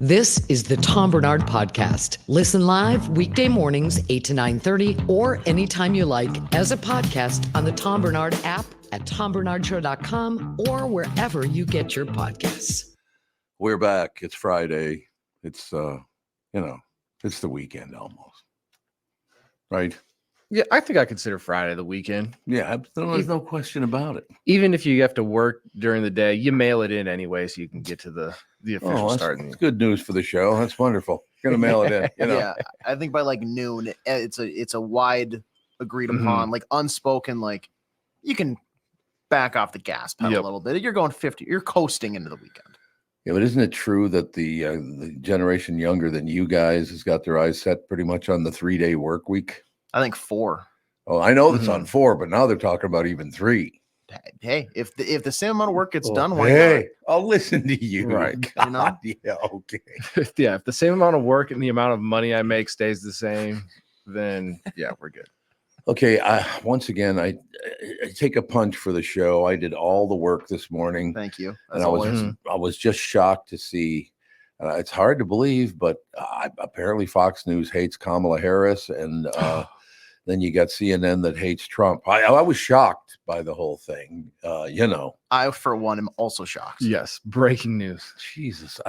This is the Tom Barnard Podcast. Listen live weekday mornings, 8 to 9:30, or anytime you like as a podcast on the Tom Barnard app at tombernardshow.com or wherever you get your podcasts. We're back. It's Friday. It's, it's the weekend almost. Right? Yeah, I think I consider Friday the weekend. Yeah, there's no question about it. Even if you have to work during the day, you mail it in anyway so you can get to the official start. That's good news for the show. That's wonderful. You're going to mail it in. Yeah, I think by like noon, it's a wide agreed upon, like unspoken, like you can back off the gas pedal a little bit. You're going 50. You're coasting into the weekend. Yeah, but isn't it true that the generation younger than you guys has got their eyes set pretty much on the 3-day work week? I think 4. Oh, I know it's on 4, but now they're talking about even 3. Hey, if the same amount of work gets done, why not? I'll listen to you. Right. God, you know? Yeah, okay. Yeah, if the same amount of work and the amount of money I make stays the same, then yeah, we're good. Okay, once again, I take a punch for the show. I did all the work this morning. Thank you. And I was just shocked to see. It's hard to believe, but apparently Fox News hates Kamala Harris, and then you got CNN that hates Trump. I was shocked by the whole thing. I, for one, am also shocked. Yes, breaking news. Jesus.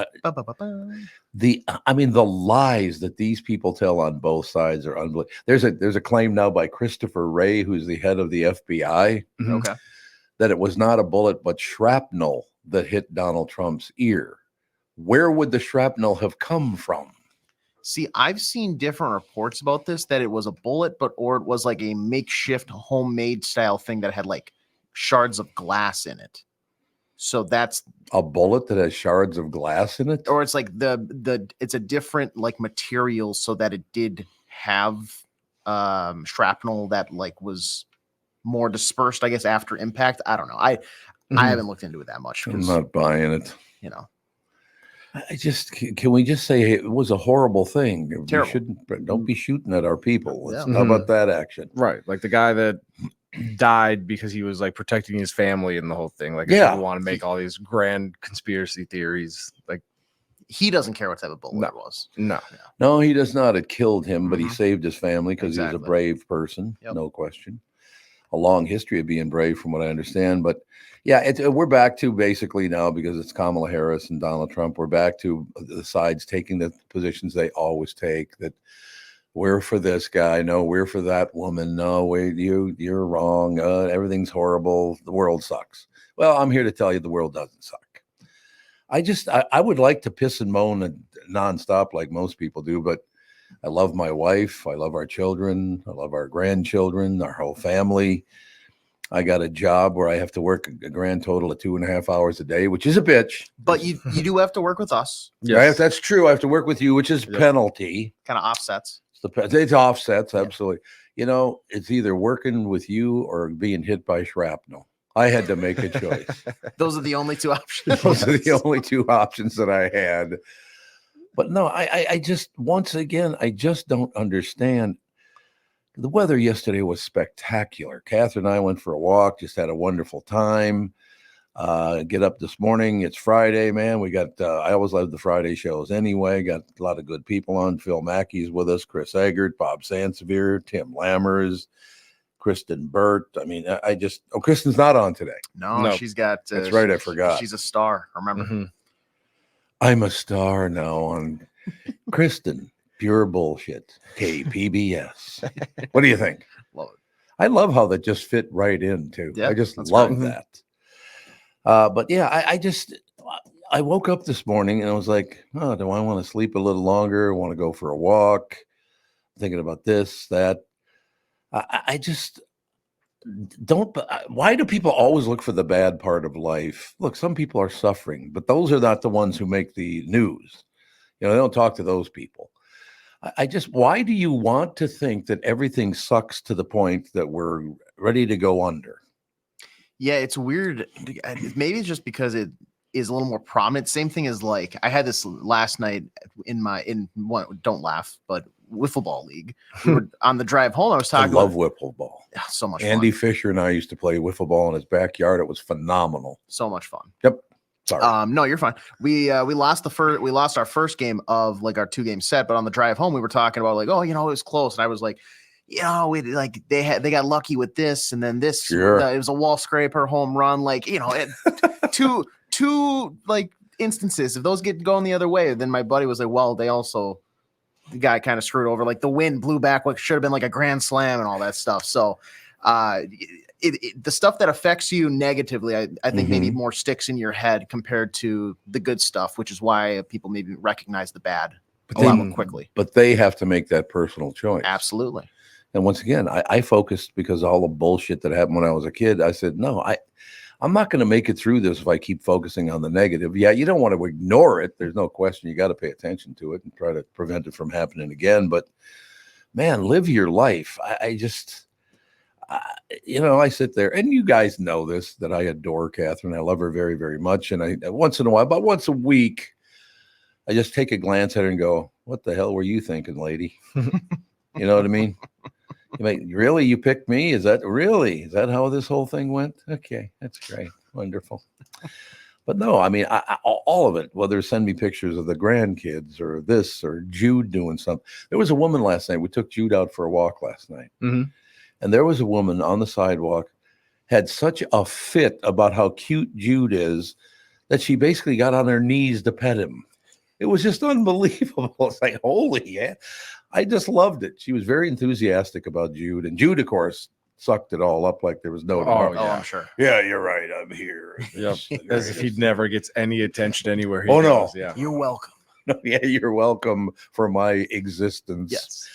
The lies that these people tell on both sides are unbelievable. There's a claim now by Christopher Wray, who's the head of the FBI, Okay, that it was not a bullet but shrapnel that hit Donald Trump's ear. Where would the shrapnel have come from? See, I've seen different reports about this, that it was a bullet, or it was like a makeshift homemade style thing that had like shards of glass in it. So that's a bullet that has shards of glass in it? Or it's like it's a different like material so that it did have shrapnel that like was more dispersed, I guess, after impact. I don't know. I haven't looked into it that much. I'm not buying it. You know. Can we just say it was a horrible thing? Terrible. Don't be shooting at our people. Yeah. How about that action? Right. Like the guy that died because he was like protecting his family and the whole thing. Like, if you want to make all these grand conspiracy theories, like he doesn't care what type of bullet it was. No, he does not. It killed him, but he saved his family because he was a brave person. Yep. No question. A long history of being brave, from what I understand. But yeah, we're back to basically now, because it's Kamala Harris and Donald Trump, we're back to the sides taking the positions they always take, that we're for this guy. No, we're for that woman. No, wait, you're wrong. Everything's horrible. The world sucks. Well, I'm here to tell you the world doesn't suck. I would like to piss and moan nonstop like most people do, but I love my wife. I love our children. I love our grandchildren, our whole family. I got a job where I have to work a grand total of 2.5 hours a day, which is a bitch. But you do have to work with us. Yes. That's true. I have to work with you, which is penalty. Kind of offsets. It's offsets, absolutely. You know, it's either working with you or being hit by shrapnel. I had to make a choice. Those are the only 2 options. Those are the only 2 options that I had. But no, I just, once again, I just don't understand. The weather yesterday was spectacular. Catherine and I went for a walk, just had a wonderful time. Get up this morning. It's Friday, man. We got, I always love the Friday shows anyway. Got a lot of good people on. Phil Mackey's with us, Chris Egert, Bob Sansevere, Tim Lammers, Kristen Burt. I mean, Kristen's not on today. No. She's got. That's right. I forgot. She's a star. Remember? Mm-hmm. I'm a star now on Kristen. Pure bullshit. KPBS. What do you think? Love it. I love how that just fit right in too. Yeah, I just love that. But yeah, I woke up this morning and I was like, oh, do I want to sleep a little longer? I want to go for a walk. Thinking about this, that. I just don't. Why do people always look for the bad part of life? Look, some people are suffering, but those are not the ones who make the news. You know, they don't talk to those people. Why do you want to think that everything sucks to the point that we're ready to go under? Yeah, it's weird. Maybe it's just because it is a little more prominent. Same thing as like I had this last night in one. Don't laugh, but wiffle ball league. We were on the drive home. I was talking. I love wiffle ball. So much. Andy fun. Fisher and I used to play wiffle ball in his backyard. It was phenomenal. So much fun. Yep. Sorry. No, you're fine. We lost our first game of like our 2-game set, but on the drive home we were talking about like, oh, it was close, and I was like, they got lucky with this, and then this. Sure. It was a wall scraper home run, like two like instances. If those get going the other way, then my buddy was like, well, they also got kind of screwed over. Like the wind blew back what should have been like a grand slam and all that stuff. So the stuff that affects you negatively, I think maybe more sticks in your head compared to the good stuff, which is why people maybe recognize the bad a lot more quickly. But they have to make that personal choice. Absolutely. And once again, I focused because all the bullshit that happened when I was a kid. I said, no, I'm not going to make it through this if I keep focusing on the negative. Yeah, you don't want to ignore it. There's no question. You got to pay attention to it and try to prevent it from happening again. But man, live your life. I sit there, and you guys know this, that I adore Catherine. I love her very, very much. And I once in a while, about once a week, I just take a glance at her and go, what the hell were you thinking, lady? You know what I mean? Really? You picked me? Is that how this whole thing went? Okay, that's great. Wonderful. But no, I mean, all of it, whether send me pictures of the grandkids or this or Jude doing something. There was a woman last night. We took Jude out for a walk last night. Mm-hmm. And there was a woman on the sidewalk, had such a fit about how cute Jude is that she basically got on her knees to pet him. It was just unbelievable. It's like, holy, yeah. I just loved it. She was very enthusiastic about Jude. And Jude, of course, sucked it all up like there was no tomorrow. Oh, I'm sure. Yeah, you're right. I'm here. Yep. As if he never gets any attention anywhere he goes. No. Yeah. You're welcome. Yeah, you're welcome for my existence. Yes.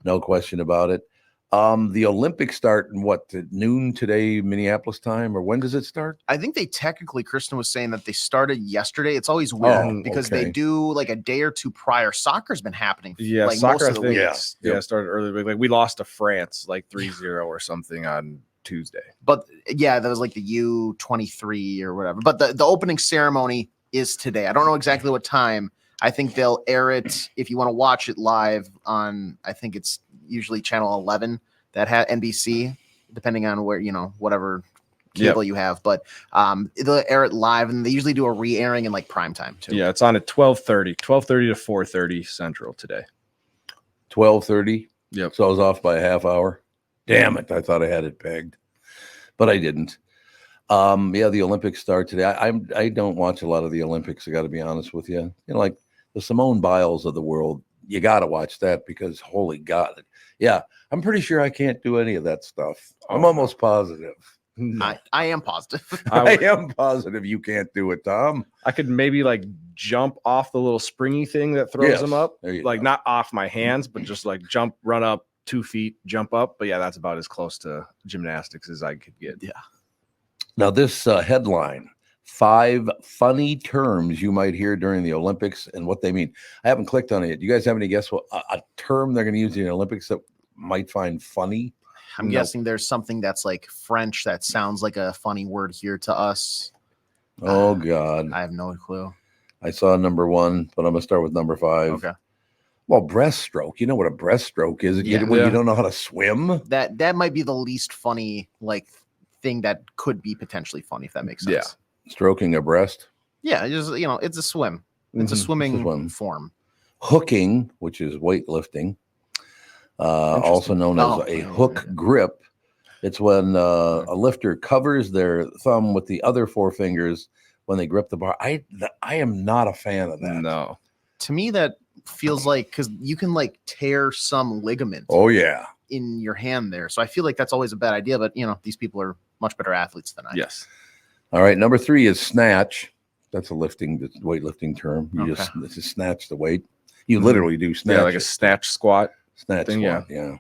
No question about it. The Olympics start in at noon today, Minneapolis time, or when does it start? I think they technically, Kristen was saying that they started yesterday. It's always weird because they do like a day or two prior. Soccer's been happening. Yeah, like soccer, most of the weeks. Started early. Like we lost to France like 3-0 or something on Tuesday. But yeah, that was like the U23 or whatever. But the opening ceremony is today. I don't know exactly what time. I think they'll air it if you want to watch it live on, I think it's usually channel 11 that had NBC, depending on where, whatever cable you have, but they'll air it live, and they usually do a re-airing in like prime time too. Yeah, it's on at 12:30 to 4:30 Central today. 12:30. Yep. So I was off by a half hour. Damn it. I thought I had it pegged, but I didn't. The Olympics start today. I don't watch a lot of the Olympics. I got to be honest with you. Like the Simone Biles of the world, you got to watch that because holy God. Yeah. I'm pretty sure I can't do any of that stuff. I'm almost positive. I am positive. I am positive you can't do it, Tom. I could maybe like jump off the little springy thing that throws them up. Like not off my hands, but just like jump, run up 2 feet, jump up. But yeah, that's about as close to gymnastics as I could get. Yeah. Now this headline, 5 funny terms you might hear during the Olympics and what they mean. I haven't clicked on it yet. Do you guys have any guess what a term they're going to use in the Olympics that might find funny? I'm guessing there's something that's like French that sounds like a funny word here to us. Oh, God. I have no clue. I saw number 1, but I'm going to start with number 5. Okay. Well, breaststroke. You know what a breaststroke is? When you don't know how to swim? That might be the least funny like thing that could be potentially funny, if that makes sense. Yeah. Stroking a breast? Yeah, just it's a swim. It's a swimming form. Hooking, which is weightlifting. Also known as a hook grip. It's when a lifter covers their thumb with the other 4 fingers when they grip the bar. I am not a fan of that. No. To me, that feels like because you can like tear some ligament. Oh yeah, in your hand there. So I feel like that's always a bad idea. But these people are much better athletes than I. Yes. All right. Number 3 is snatch. That's a weightlifting term. You just snatch the weight. You literally do snatch. Yeah, like a snatch squat. Snatch squat, yeah.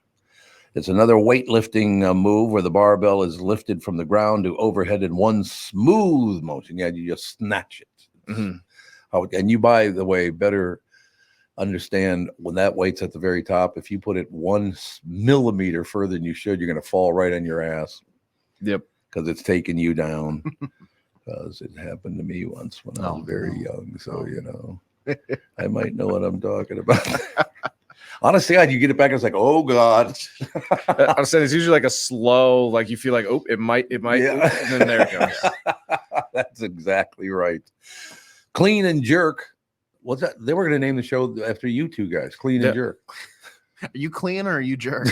It's another weightlifting move where the barbell is lifted from the ground to overhead in one smooth motion. Yeah, you just snatch it. Mm-hmm. And you, by the way, better understand when that weight's at the very top, if you put it 1 millimeter further than you should, you're going to fall right on your ass. Yep. Because it's taking you down. Because it happened to me once when I was very young. So, I might know what I'm talking about. Honestly, you get it back, it's like, oh God. Honestly, it's usually like a slow, like you feel like, oh, it might, yeah. and then there it goes. That's exactly right. Clean and Jerk. What's that? They were going to name the show after you two guys. Clean and Jerk. Are you clean or are you jerk?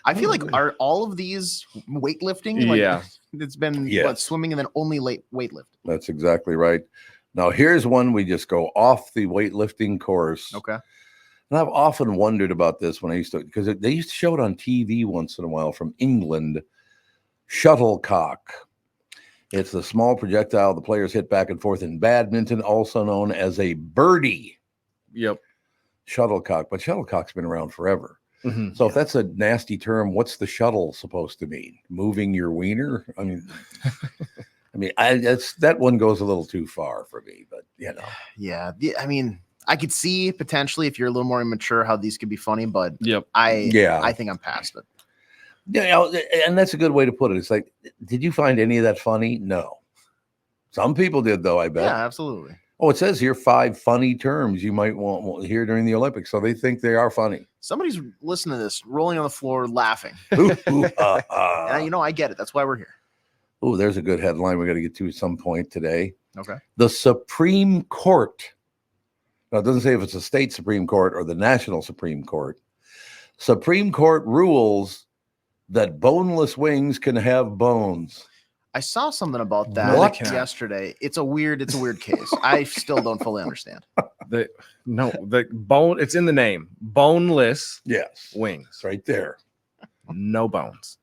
I feel like are all of these weightlifting? Like, it's been swimming and then only weightlifting. That's exactly right. Now here's one we just go off the weightlifting course. Okay. And I've often wondered about this when I used to, because they used to show it on TV once in a while from England. Shuttlecock. It's a small projectile the players hit back and forth in badminton, also known as a birdie. Yep. Shuttlecock. But shuttlecock's been around forever. Mm-hmm. So if that's a nasty term, what's the shuttle supposed to mean? Moving your wiener? I mean, that one goes a little too far for me, but you know. Yeah. I mean, I could see potentially if you're a little more immature how these could be funny, but I think I'm past it. Yeah, and that's a good way to put it. It's like, did you find any of that funny? No. Some people did, though, I bet. Yeah, absolutely. Oh, it says here 5 funny terms you might want to hear during the Olympics. So they think they are funny. Somebody's listening to this, rolling on the floor, laughing. And, I get it. That's why we're here. Oh, there's a good headline we got to get to at some point today. Okay. The Supreme Court. Now, it doesn't say if it's a state Supreme Court or the national Supreme Court. Supreme Court rules that boneless wings can have bones. I saw something about that yesterday. It's a weird case. I still don't fully understand. The bone, it's in the name. Boneless wings. It's right there. No bones.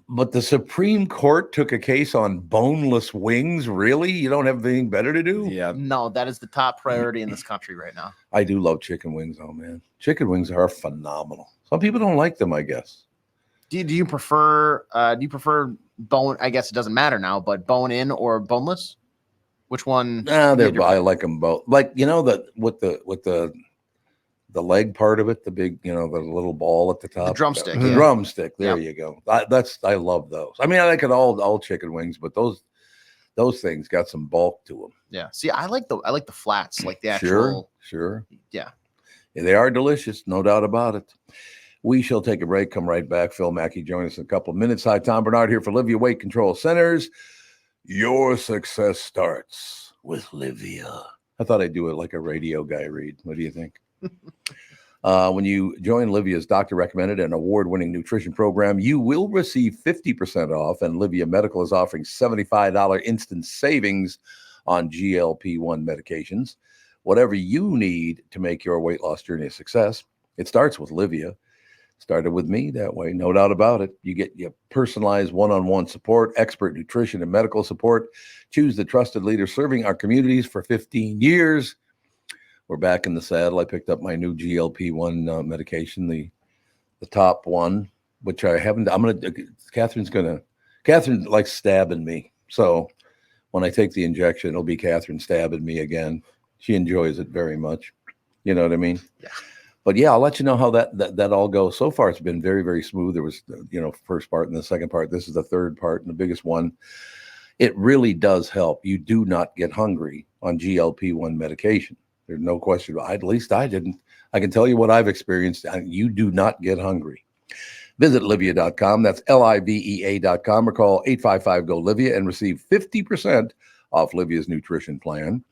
But the Supreme Court took a case on boneless wings? Really? You don't have anything better to do? Yeah. No, that is the top priority in this country right now. I do love chicken wings, though, man. Chicken wings are phenomenal. Some people don't like them, I guess. Do you prefer bone? I guess it doesn't matter now, but bone in or boneless? Which one? I like them both. Like, with the leg part of it, the big, the little ball at the top. The drumstick. The drumstick. There you go. I love those. I mean, I like it all chicken wings, but those things got some bulk to them. Yeah. See, I like the flats, like the actual. Sure. Yeah. They are delicious, no doubt about it. We shall take a break, come right back. Phil Mackey join us in a couple of minutes. Hi, Tom Barnard here for Livia Weight Control Centers. Your success starts with Livia. I thought I'd do it like a radio guy read. What do you think? When you join Livia's doctor-recommended and award-winning nutrition program, you will receive 50% off, and Livia Medical is offering $75 instant savings on GLP-1 medications. Whatever you need to make your weight loss journey a success, it starts with Livia. Started with me that way, no doubt about it. You get your personalized one-on-one support, expert nutrition and medical support. Choose the trusted leader serving our communities for 15 years. We're back in the saddle. I picked up my new GLP-1 medication, the top one, which I haven't. Catherine likes stabbing me. So when I take the injection, it'll be Catherine stabbing me again. She enjoys it very much. You know what I mean? Yeah. But yeah, I'll let you know how that all goes. So far, it's been very, very smooth. There was, first part and the second part. This is the third part and the biggest one. It really does help. You do not get hungry on GLP-1 medication. There's no question. At least I didn't. I can tell you what I've experienced. You do not get hungry. Visit Livia.com. That's LIVEA.com or call 855-GO-LIVIA and receive 50% off Livia's nutrition plan.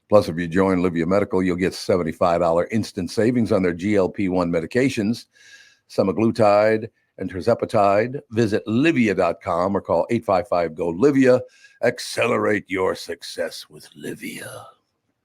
Plus, if you join Livia Medical, you'll get $75 instant savings on their GLP-1 medications, semaglutide and tirzepatide. Visit Livia.com or call 855-GO-LIVIA. Accelerate your success with Livia.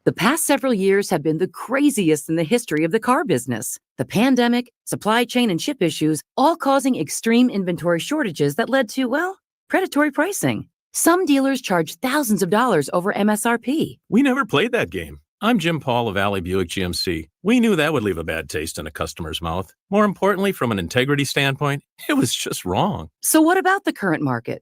The past several years have been the craziest in the history of the car business. The pandemic, supply chain, and chip issues all causing extreme inventory shortages that led to, predatory pricing. Some dealers charge thousands of dollars over MSRP. We never played that game. I'm Jim Paul of Alley Buick GMC. We knew that would leave a bad taste in a customer's mouth. More importantly, from an integrity standpoint, it was just wrong. So what about the current market?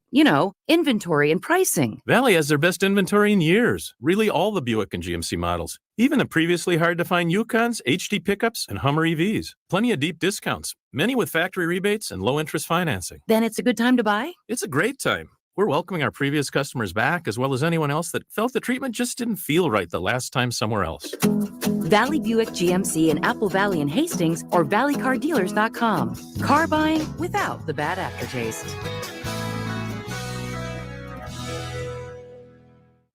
Inventory and pricing. Valley has their best inventory in years. Really all the Buick and GMC models. Even the previously hard-to-find Yukons, HD pickups, and Hummer EVs. Plenty of deep discounts. Many with factory rebates and low-interest financing. Then it's a good time to buy? It's a great time. We're welcoming our previous customers back, as well as anyone else that felt the treatment just didn't feel right the last time somewhere else. Valley Buick GMC in Apple Valley and Hastings or valleycardealers.com. Car buying without the bad aftertaste.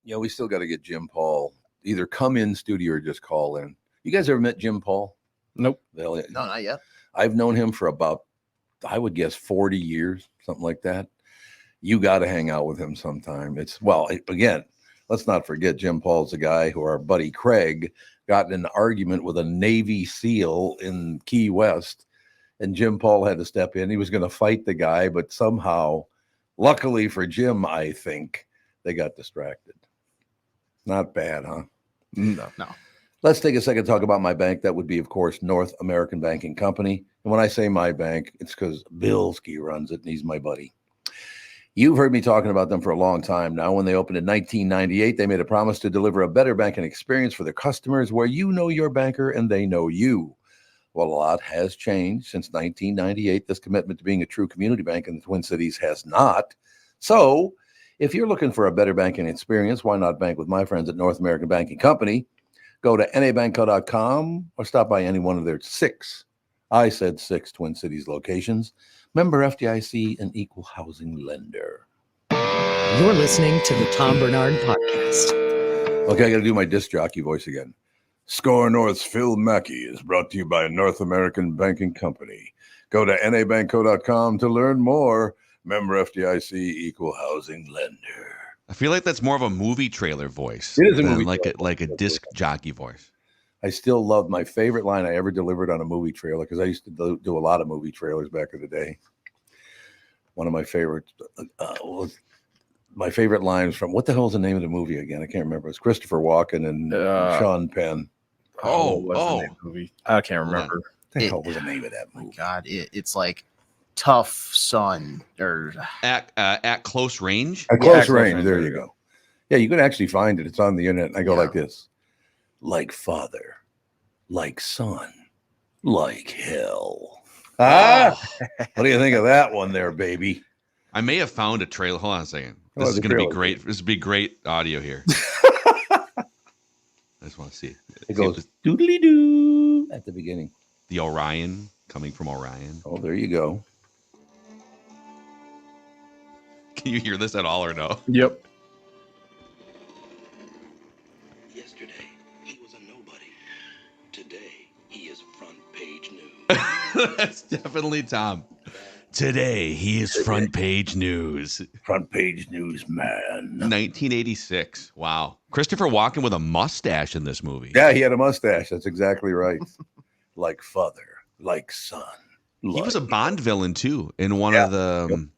Yeah, we still got to get Jim Paul either come in studio or just call in. You guys ever met Jim Paul? Nope. No, not yet. I've known him for about, I would guess, 40 years, something like that. You got to hang out with him sometime. Again, let's not forget Jim Paul's the guy who our buddy Craig got in an argument with a Navy SEAL in Key West, and Jim Paul had to step in. He was going to fight the guy, but somehow, luckily for Jim, I think, they got distracted. Not bad, huh? No. Let's take a second to talk about my bank. That would be, of course, North American Banking Company. And when I say my bank, it's because Bilski runs it, and he's my buddy. You've heard me talking about them for a long time now. When they opened in 1998, they made a promise to deliver a better banking experience for their customers where you know your banker and they know you. Well, a lot has changed since 1998. This commitment to being a true community bank in the Twin Cities has not. So if you're looking for a better banking experience, why not bank with my friends at North American Banking Company? Go to nabankco.com or stop by any one of their 6 Twin Cities locations. Member FDIC, an equal housing lender. You're listening to the Tom Barnard Podcast. Okay, I got to do my disc jockey voice again. SKOR North's Phil Mackey is brought to you by North American Banking Company. Go to nabankco.com to learn more. Member FDIC, equal housing lender. I feel like that's more of a movie trailer voice. It is a movie trailer. Like a disc jockey voice. I still love my favorite line I ever delivered on a movie trailer, because I used to do a lot of movie trailers back in the day. One of my favorites was my favorite lines from, what the hell is the name of the movie again? I can't remember. It's Christopher Walken and Sean Penn. What's the name of the movie? I can't remember. What the hell was the name of that movie? God, it's like Tough Son or at close range. At close range. There you go. Yeah, you can actually find it. It's on the internet. I go like this. Like father, like son, like hell. What do you think of that one there, baby? I may have found a trailer. Hold on a second. This is going to be great. This would be great audio here. I just want to see. It goes doodly doo at the beginning. The Orion, coming from Orion. Oh, there you go. Can you hear this at all or no? Yep. Yesterday, he was a nobody. Today, he is front page news. That's definitely Tom. Today, he is front page news. Front page news, man. 1986. Wow. Christopher Walken with a mustache in this movie. Yeah, he had a mustache. That's exactly right. Like father, like son. He was a Bond villain, too, in one of the...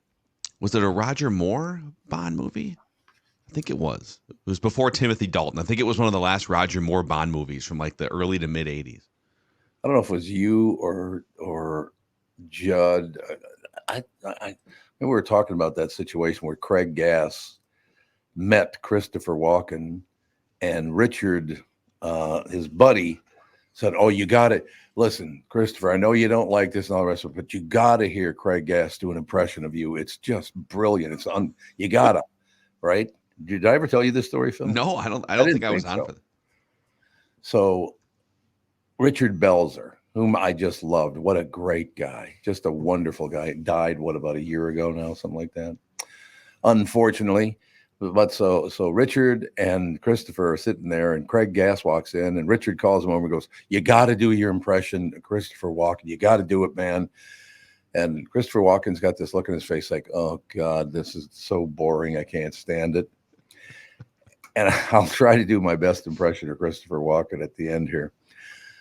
Was it a Roger Moore Bond movie? I think it was. It was before Timothy Dalton. I think it was one of the last Roger Moore Bond movies from like the early to mid 80s. I don't know if it was you or Judd. I we were talking about that situation where Craig Gass met Christopher Walken, and Richard, his buddy, said, "Oh, you got it. Listen, Christopher, I know you don't like this and all the rest of it, but you got to hear Craig Gass do an impression of you. It's just brilliant. You gotta, right?" Did I ever tell you this story, Phil? No, I don't think I was on for that. So Richard Belzer, whom I just loved. What a great guy. Just a wonderful guy. Died, about a year ago now, something like that. Unfortunately. But so Richard and Christopher are sitting there, and Craig Gass walks in, and Richard calls him over and goes, "You got to do your impression of Christopher Walken. You got to do it, man." And Christopher Walken's got this look in his face like, "Oh, God, this is so boring. I can't stand it." And I'll try to do my best impression of Christopher Walken at the end here.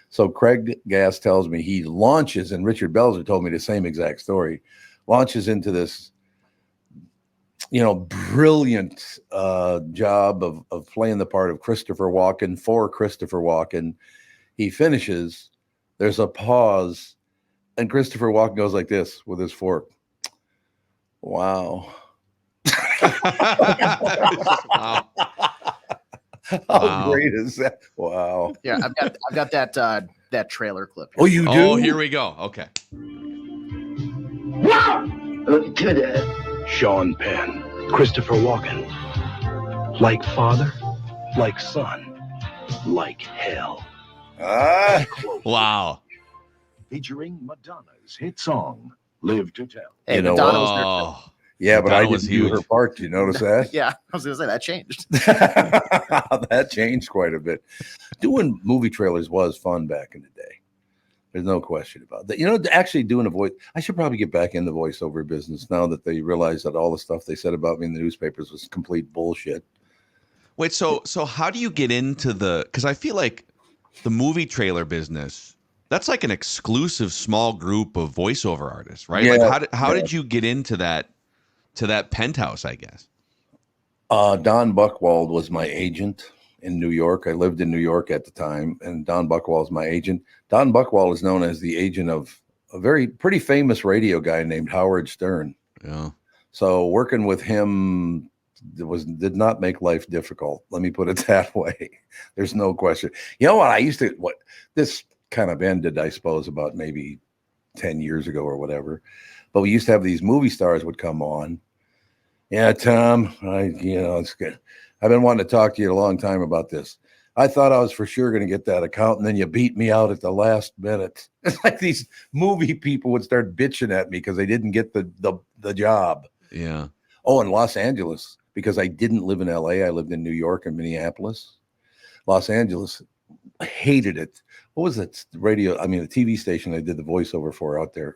So Craig Gass tells me he launches, and Richard Belzer told me the same exact story, launches into this, brilliant job of playing the part of Christopher Walken for Christopher Walken. He finishes, there's a pause, and Christopher Walken goes like this with his fork. Wow. Wow. How great is that? Wow. Yeah, I've got that trailer clip here. Oh, you do? Oh, here we go. Okay. Sean Penn, Christopher Walken. Like father, like son, like hell. Wow. Featuring Madonna's hit song, Live to Tell. Hey, You know Madonna was there too. Yeah, but Donna I was didn't do huge. her part. Did you notice that? Yeah, I was gonna say that changed. That changed quite a bit. Doing movie trailers was fun back in the day. There's no question about that. You know, actually doing a voice, I should probably get back in the voiceover business now that they realize that all the stuff they said about me in the newspapers was complete bullshit. Wait, so how do you get into because I feel like the movie trailer business, that's like an exclusive small group of voiceover artists, right? Yeah, like how did you get into that penthouse, I guess? Don Buchwald was my agent in New York. I lived in New York at the time, and Don Buchwald is my agent. Don Buchwald is known as the agent of a pretty famous radio guy named Howard Stern. Yeah. So working with him did not make life difficult. Let me put it that way. There's no question. You know what? This kind of ended, I suppose, about maybe 10 years ago or whatever. But we used to have these movie stars would come on. Yeah, Tom, it's good. I've been wanting to talk to you a long time about this. I thought I was for sure going to get that account, and then you beat me out at the last minute. It's like these movie people would start bitching at me because they didn't get the job. Yeah. Oh, in Los Angeles, because I didn't live in LA. I lived in New York and Minneapolis. Los Angeles, I hated it. What was it? The TV station I did the voiceover for out there.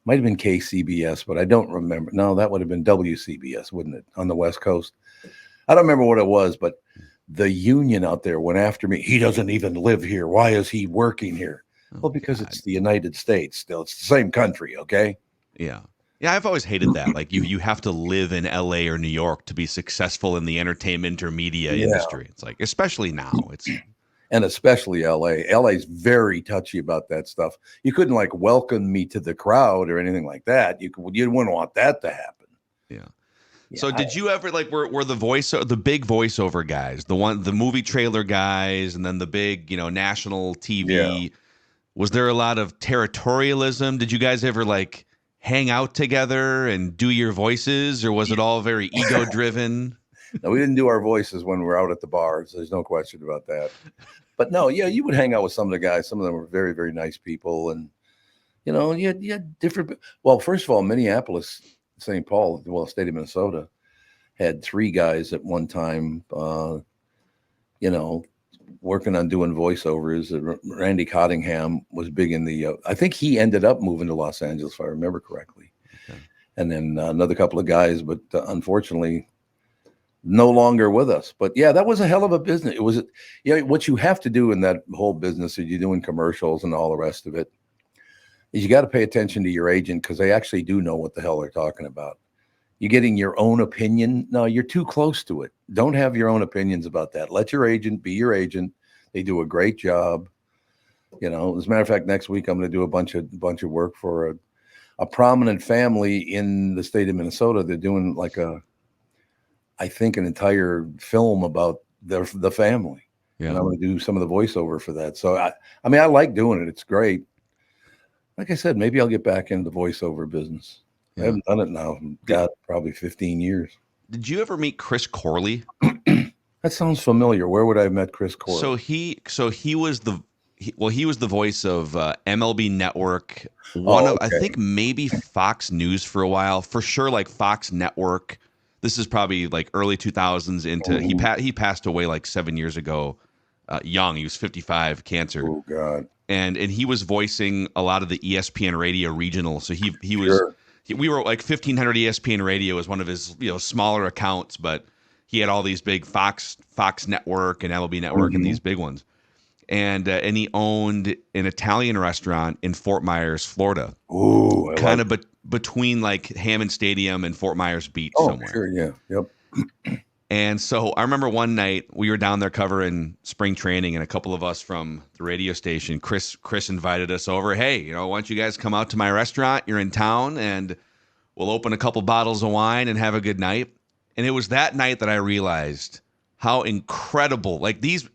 Might have been KCBS, but I don't remember. No, that would have been WCBS, wouldn't it? On the West Coast. I don't remember what it was, but the union out there went after me. He doesn't even live here. Why is he working here? Well, because it's the United States still. It's the same country, okay? Yeah. Yeah, I've always hated that. Like you have to live in LA or New York to be successful in the entertainment or media industry. It's like, especially now. And especially LA. LA's very touchy about that stuff. You couldn't like welcome me to the crowd or anything like that. You wouldn't want that to happen. Yeah. So did you ever were the big voiceover guys, the movie trailer guys, and then the big, national TV? Yeah. Was there a lot of territorialism? Did you guys ever hang out together and do your voices, or was it all very ego driven? No, we didn't do our voices when we were out at the bars. There's no question about that. But no, yeah, you would hang out with some of the guys. Some of them were very, very nice people. And, you had different. Well, first of all, Minneapolis, St. Paul, state of Minnesota, had 3 guys at one time, working on doing voiceovers. Randy Cottingham was big in the, I think he ended up moving to Los Angeles, if I remember correctly. Okay. And then another couple of guys, but unfortunately, no longer with us. But yeah, that was a hell of a business. It was, what you have to do in that whole business, is you're doing commercials and all the rest of it, is you got to pay attention to your agent, because they actually do know what the hell they're talking about. You're getting your own opinion. No, you're too close to it. Don't have your own opinions about that. Let your agent be your agent. They do a great job. As a matter of fact, next week I'm going to do a bunch of work for a prominent family in the state of Minnesota. They're doing I think an entire film about the family. Yeah. And I'm going to do some of the voiceover for that. So I like doing it. It's great. Like I said, maybe I'll get back into the voiceover business. Yeah. I haven't done it now. God, probably 15 years. Did you ever meet Chris Corley? That sounds familiar. Where would I have met Chris Corley? So he was the voice of MLB Network. I think maybe Fox News for a while. For sure, Fox Network. This is probably early 2000s into he passed away 7 years ago, young. He was 55, cancer. Oh God. And he was voicing a lot of the ESPN radio regional. So he was we were 1500 ESPN radio was one of his smaller accounts, but he had all these big Fox Network and MLB Network and these big ones. And he owned an Italian restaurant in Fort Myers, Florida. Ooh, kind of between Hammond Stadium and Fort Myers Beach somewhere. Sure, yeah, yep. And so I remember one night we were down there covering spring training, and a couple of us from the radio station, Chris invited us over. Hey, why don't you guys come out to my restaurant? You're in town, and we'll open a couple bottles of wine and have a good night. And it was that night that I realized how incredible, these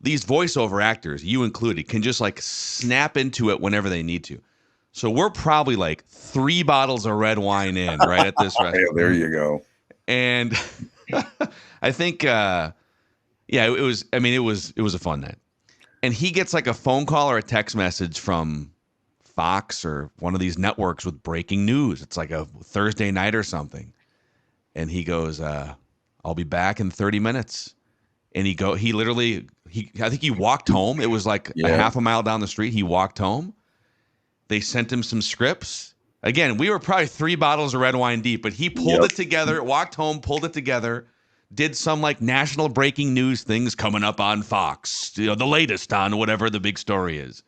voiceover actors, you included, can just snap into it whenever they need to. So we're probably 3 bottles of red wine in right at this restaurant. Yeah, there you go. And I think, it was a fun night. And he gets a phone call or a text message from Fox or one of these networks with breaking news. It's like a Thursday night or something. And he goes, I'll be back in 30 minutes. And I think he walked home. It was like a half a mile down the street. He walked home. They sent him some scripts. Again, we were probably 3 bottles of red wine deep, but he pulled it together, walked home, pulled it together, did some like national breaking news things coming up on Fox, the latest on whatever the big story is.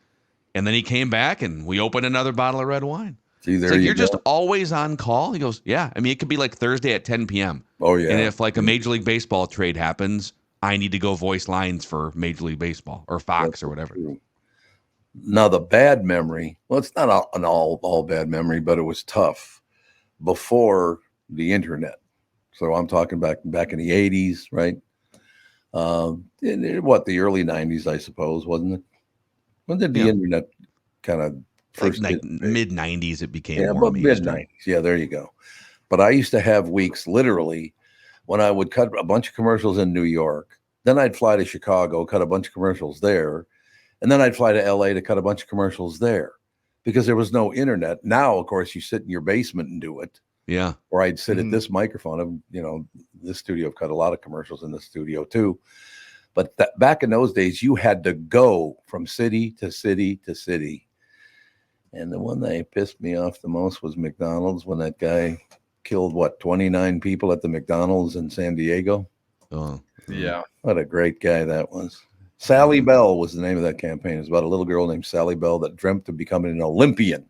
And then he came back and we opened another bottle of red wine. See, there you're just always on call. He goes, yeah. I mean, it could be like Thursday at 10 p.m. Oh, yeah. And if like a Major League Baseball trade happens, I need to go voice lines for Major League Baseball or Fox or whatever. True. Now, the bad memory, well, it's not an all bad memory, but it was tough before the internet. So I'm talking back in the 80s, right? The early 90s, I suppose, wasn't it? When did the internet kind of first like mid 90s it became more mid 90s. Yeah, there you go. But I used to have weeks literally when I would cut a bunch of commercials in New York, then I'd fly to Chicago, cut a bunch of commercials there, and then I'd fly to LA to cut a bunch of commercials there because there was no internet. Now, of course, you sit in your basement and do it. Yeah. Or I'd sit at this microphone. This studio, I've cut a lot of commercials in the studio too. But back in those days, you had to go from city to city to city. And the one that pissed me off the most was McDonald's when that guy killed, 29 people at the McDonald's in San Diego. Oh, yeah. What a great guy that was. Sally Bell was the name of that campaign. It was about a little girl named Sally Bell that dreamt of becoming an Olympian.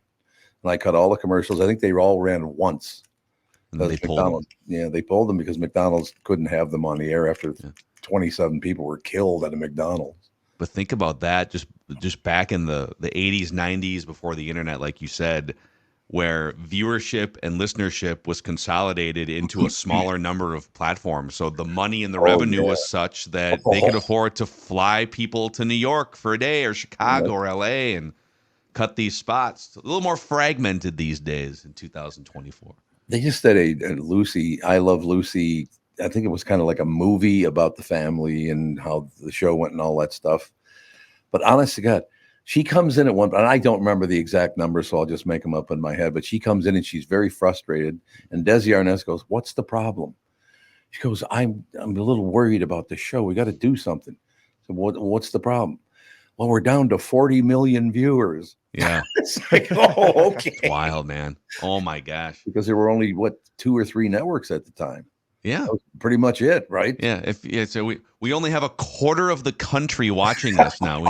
And I cut all the commercials. I think they all ran once. They pulled them. Yeah, they pulled them because McDonald's couldn't have them on the air after 27 people were killed at a McDonald's. But think about that, just back in the 80s, 90s, before the internet, like you said, where viewership and listenership was consolidated into a smaller number of platforms. So the money and the revenue was such that they could afford to fly people to New York for a day or Chicago or LA and cut these spots. A little more fragmented these days in 2024. They just did a Lucy, I Love Lucy. I think it was kind of like a movie about the family and how the show went and all that stuff. But honest to God, she comes in at one, and I don't remember the exact number, so I'll just make them up in my head. But she comes in and she's very frustrated. And Desi Arnaz goes, "What's the problem?" She goes, I'm a little worried about the show. We got to do something. So what's the problem? Well, we're down to 40 million viewers. Yeah. It's like, oh, okay. It's wild, man. Oh my gosh. Because there were only 2 or 3 networks at the time. Yeah. That was pretty much it, right? Yeah. So we only have a quarter of the country watching this now.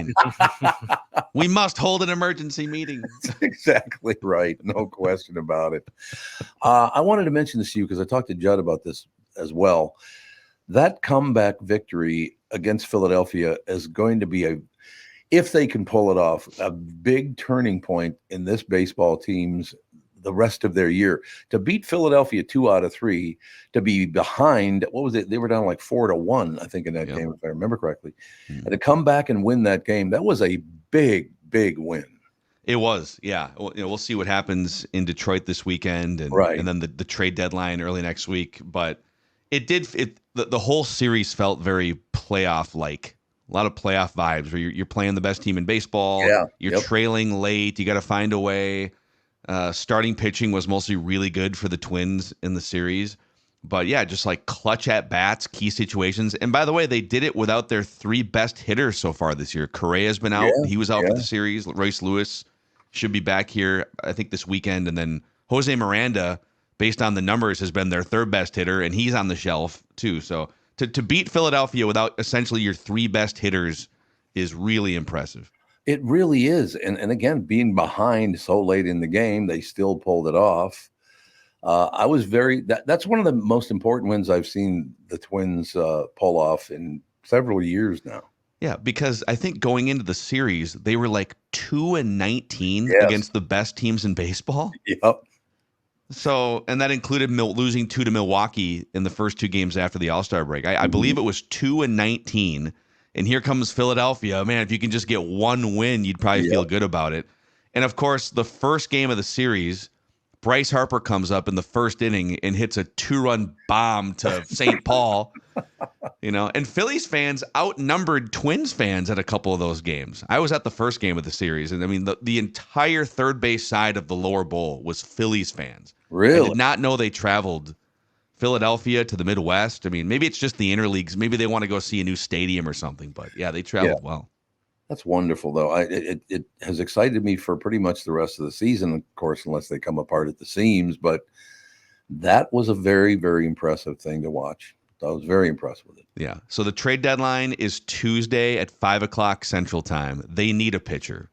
We must hold an emergency meeting. That's exactly right. No question about it. I wanted to mention this to you because I talked to Judd about this as well. That comeback victory against Philadelphia is going to be if they can pull it off, a big turning point in this baseball team's the rest of their year. To beat Philadelphia 2 out of 3, to be behind, what was it? They were down like 4-1, I think, in that game, if I remember correctly. And to come back and win that game, that was a big, big win. It was, yeah. We'll see what happens in Detroit this weekend, and then the trade deadline early next week. But the whole series felt very playoff-like. A lot of playoff vibes where you're playing the best team in baseball. Yeah. You're trailing late. You got to find a way. Starting pitching was mostly really good for the Twins in the series. But yeah, just like clutch at bats, key situations. And by the way, they did it without their 3 best hitters so far this year. Correa's been out. He was out for the series. Royce Lewis should be back here, I think, this weekend. And then Jose Miranda, based on the numbers, has been their 3rd best hitter, and he's on the shelf too. So to beat Philadelphia without essentially your 3 best hitters is really impressive. It really is. And again, being behind so late in the game, they still pulled it off. I was that's one of the most important wins I've seen the Twins pull off in several years now. Yeah, because I think going into the series, they were like 2-19 against the best teams in baseball. Yep. So, and that included losing 2 to Milwaukee in the first 2 games after the All-Star break. I believe it was 2-19. And here comes Philadelphia. Man, if you can just get 1 win, you'd probably feel good about it. And of course, the first game of the series, Bryce Harper comes up in the first inning and hits a 2-run bomb to St. Paul. And Phillies fans outnumbered Twins fans at a couple of those games. I was at the first game of the series, and I mean, the entire third base side of the lower bowl was Phillies fans. Really? I did not know they traveled Philadelphia to the Midwest. I mean, maybe it's just the interleagues. Maybe they want to go see a new stadium or something, but yeah, they traveled well. That's wonderful, though. It has excited me for pretty much the rest of the season, of course, unless they come apart at the seams. But that was a very, very impressive thing to watch. I was very impressed with it. Yeah. So the trade deadline is Tuesday at 5:00 Central Time. They need a pitcher.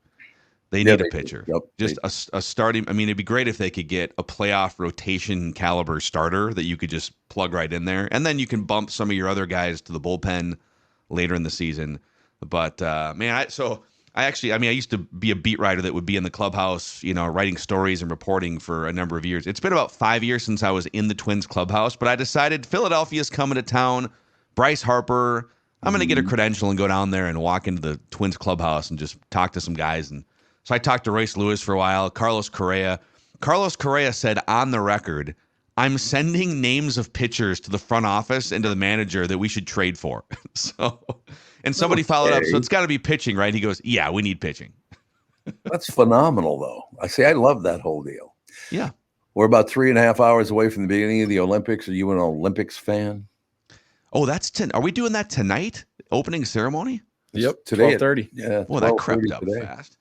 They need a pitcher. Yep. Just a starting. I mean, it'd be great if they could get a playoff rotation caliber starter that you could just plug right in there. And then you can bump some of your other guys to the bullpen later in the season. But man, I used to be a beat writer that would be in the clubhouse, writing stories and reporting for a number of years. It's been about 5 years since I was in the Twins clubhouse, but I decided Philadelphia's coming to town. Bryce Harper, I'm going to get a credential and go down there and walk into the Twins clubhouse and just talk to some guys. And so I talked to Royce Lewis for a while, Carlos Correa. Carlos Correa said on the record, I'm sending names of pitchers to the front office and to the manager that we should trade for. And somebody followed up, so it's got to be pitching, right? He goes, yeah, we need pitching. That's phenomenal, though. I love that whole deal. Yeah. We're about 3.5 hours away from the beginning of the Olympics. Are you an Olympics fan? Oh, are we doing that tonight? Opening ceremony? Yep, today 12:30. Yeah. Well, that crept up fast.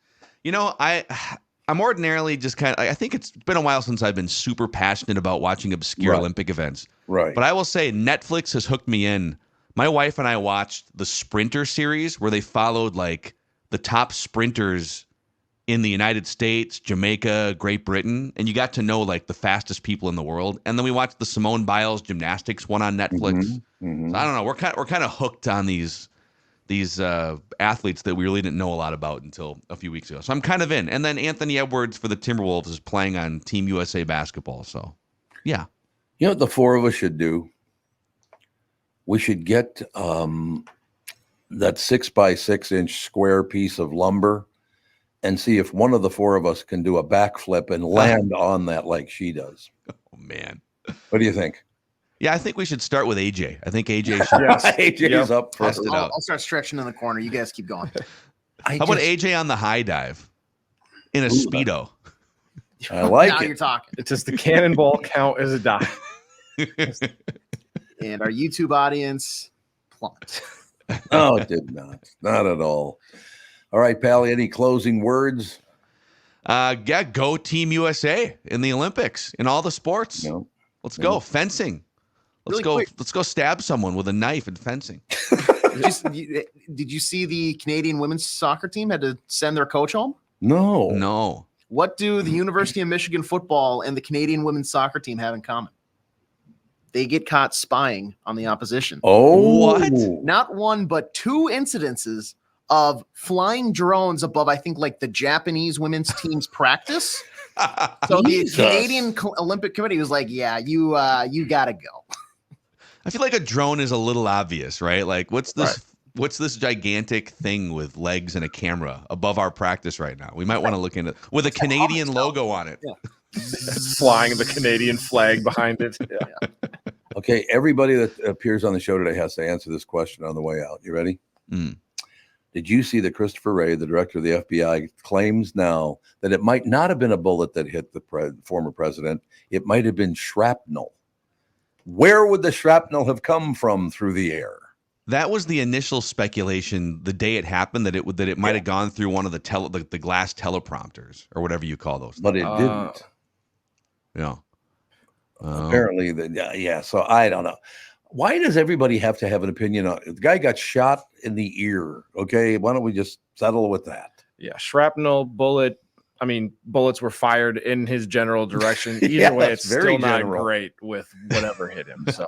I'm ordinarily just I think it's been a while since I've been super passionate about watching obscure Olympic events. Right. But I will say Netflix has hooked me in. My wife and I watched the Sprinter series where they followed like the top sprinters in the United States, Jamaica, Great Britain, and you got to know like the fastest people in the world. And then we watched the Simone Biles gymnastics one on Netflix. Mm-hmm. So I don't know. We're kind of hooked on these athletes that we really didn't know a lot about until a few weeks ago. So I'm kind of in. And then Anthony Edwards for the Timberwolves is playing on Team USA basketball. So yeah. You know what the four of us should do? We should get that 6x6-inch square piece of lumber and see if one of the four of us can do a backflip and land on that like she does. Oh, man. What do you think? Yeah, I think we should start with AJ. I think AJ should AJ's up first. I'll start stretching in the corner. You guys keep going. How about AJ on the high dive in a Speedo? I like now it. You're talking. Does the cannonball count as a dive? And our YouTube audience plumped. No, it did not. Not at all. All right, Pally, any closing words? Yeah, go Team USA in the Olympics, in all the sports. No. Let's go. Fencing. Let's go stab someone with a knife in fencing. Did you see the Canadian women's soccer team had to send their coach home? No. What do the University of Michigan football and the Canadian women's soccer team have in common? They get caught spying on the opposition. Oh, what? Not one, but two incidences of flying drones above, I think, like the Japanese women's team's practice. So the Canadian Olympic Committee was like, yeah, you got to go. I feel like a drone is a little obvious, right? Like, what's this? Right. What's this gigantic thing with legs and a camera above our practice right now? We might want to look into with a Canadian logo on it. Yeah. Flying the Canadian flag behind it. Yeah. Okay, everybody that appears on the show today has to answer this question on the way out. You ready? Did you see that Christopher Wray, the director of the FBI, claims now that it might not have been a bullet that hit the former president? It might have been shrapnel. Where would the shrapnel have come from through the air? That was the initial speculation the day it happened, that it might have gone through one of the glass teleprompters or whatever you call those things. But it didn't. Yeah. Apparently, so I don't know. Why does everybody have to have an opinion on it? The guy got shot in the ear. Okay, why don't we just settle with that? Yeah, shrapnel, bullet. I mean, bullets were fired in his general direction. Either way, it's still not great with whatever hit him. So,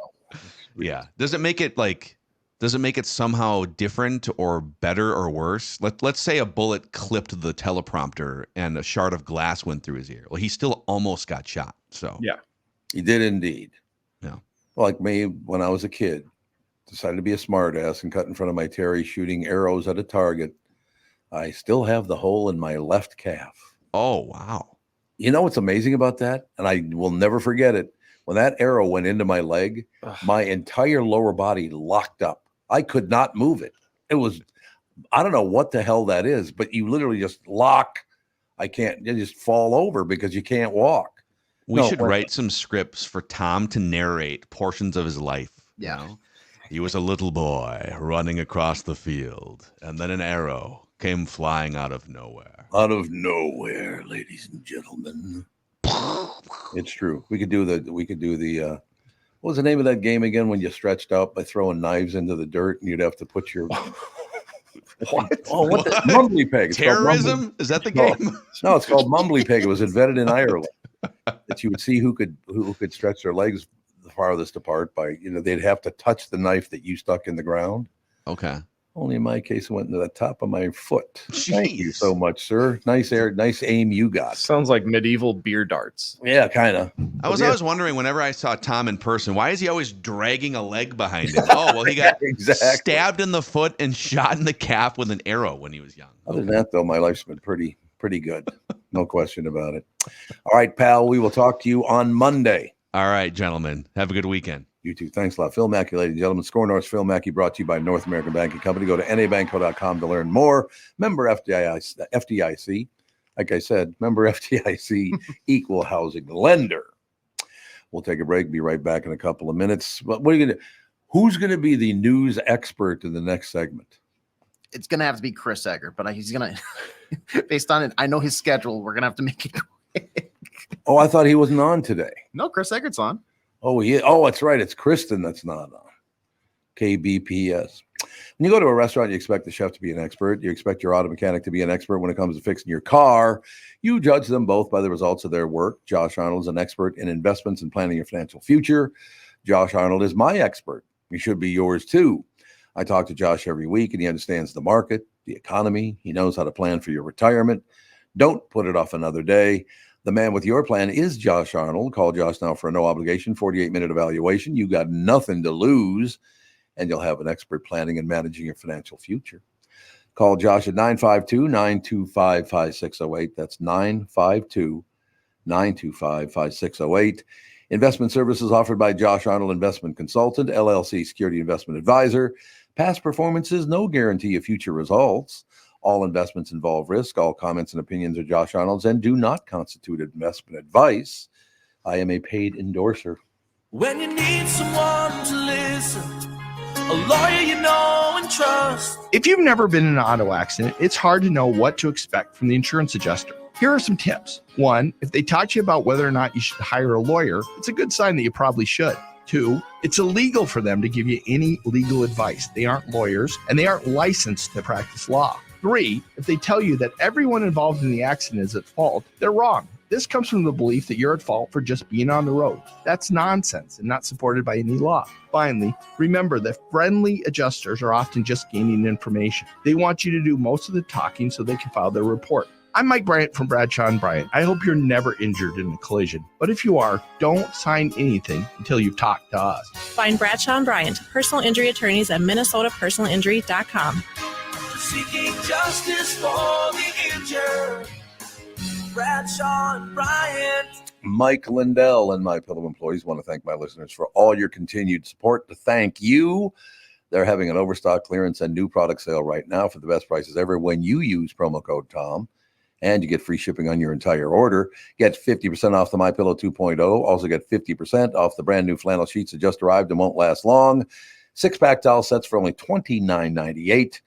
yeah. Does it make it somehow different or better or worse? Let's say a bullet clipped the teleprompter and a shard of glass went through his ear. Well, he still almost got shot. So yeah, he did indeed. Yeah. Like me, when I was a kid, decided to be a smartass and cut in front of my Terry shooting arrows at a target. I still have the hole in my left calf. Oh, wow. You know what's amazing about that? And I will never forget it. When that arrow went into my leg, my entire lower body locked up. I could not move it. It was, I don't know what the hell that is, but you literally just lock. You just fall over because you can't walk. We should write some scripts for Tom to narrate portions of his life. Yeah. You know? He was a little boy running across the field, and then an arrow came flying out of nowhere. Out of nowhere, ladies and gentlemen. It's true. We could do the what was the name of that game again when you stretched out by throwing knives into the dirt and you'd have to put your What? Oh, what? The Mumbly Peg. It's Terrorism? Is that the game? No, it's called Mumbly Peg. It was invented in Ireland. That you would see who could stretch their legs the farthest apart by, they'd have to touch the knife that you stuck in the ground. Okay. Only in my case, it went into the top of my foot. Jeez. Thank you so much, sir. Nice aim you got. Sounds like medieval beer darts. Yeah, kind of. I was always wondering whenever I saw Tom in person, why is he always dragging a leg behind him? Oh, well, he got stabbed in the foot and shot in the calf with an arrow when he was young. Other than that, though, my life's been pretty good. No question about it. All right, pal, we will talk to you on Monday. All right, gentlemen. Have a good weekend. You too. Thanks a lot. Phil Mackey, ladies and gentlemen. SKOR North's Phil Mackey, brought to you by North American Banking Company. Go to nabanco.com to learn more. Member FDIC. Like I said, member FDIC, equal housing lender. We'll take a break. Be right back in a couple of minutes. But what are you going to do? Who's going to be the news expert in the next segment? It's going to have to be Chris Egert, but he's going to, based on it, I know his schedule. We're going to have to make it quick. Oh, I thought he wasn't on today. No, Chris Egert's on. Oh, yeah. Oh, that's right. It's Kristen that's not on. KBPS. When you go to a restaurant, you expect the chef to be an expert. You expect your auto mechanic to be an expert when it comes to fixing your car. You judge them both by the results of their work. Josh Arnold is an expert in investments and planning your financial future. Josh Arnold is my expert. He should be yours too. I talk to Josh every week, and he understands the market, the economy. He knows how to plan for your retirement. Don't put it off another day. The man with your plan is Josh Arnold. Call Josh now for a no-obligation 48-minute evaluation. You got nothing to lose, and you'll have an expert planning and managing your financial future. Call Josh at 952-925-5608. That's 952-925-5608. Investment services offered by Josh Arnold Investment Consultant, LLC Security Investment Advisor. Past performance is no guarantee of future results. All investments involve risk. All comments and opinions are Josh Arnold's and do not constitute investment advice. I am a paid endorser. When you need someone to listen, a lawyer you know and trust. If you've never been in an auto accident, it's hard to know what to expect from the insurance adjuster. Here are some tips. 1, if they talk to you about whether or not you should hire a lawyer, it's a good sign that you probably should. 2, it's illegal for them to give you any legal advice. They aren't lawyers and they aren't licensed to practice law. 3, if they tell you that everyone involved in the accident is at fault, they're wrong. This comes from the belief that you're at fault for just being on the road. That's nonsense and not supported by any law. Finally, remember that friendly adjusters are often just gaining information. They want you to do most of the talking so they can file their report. I'm Mike Bryant from Bradshaw & Bryant. I hope you're never injured in a collision. But if you are, don't sign anything until you've talked to us. Find Bradshaw & Bryant, personal injury attorneys at minnesotapersonalinjury.com. Seeking justice for the injured. Bradshaw & Bryant. Mike Lindell and My Pillow employees want to thank my listeners for all your continued support. To thank you, they're having an overstock clearance and new product sale right now for the best prices ever when you use promo code TOM. And you get free shipping on your entire order. Get 50% off the MyPillow 2.0. Also get 50% off the brand new flannel sheets that just arrived and won't last long. 6-pack towel sets for only $29.98.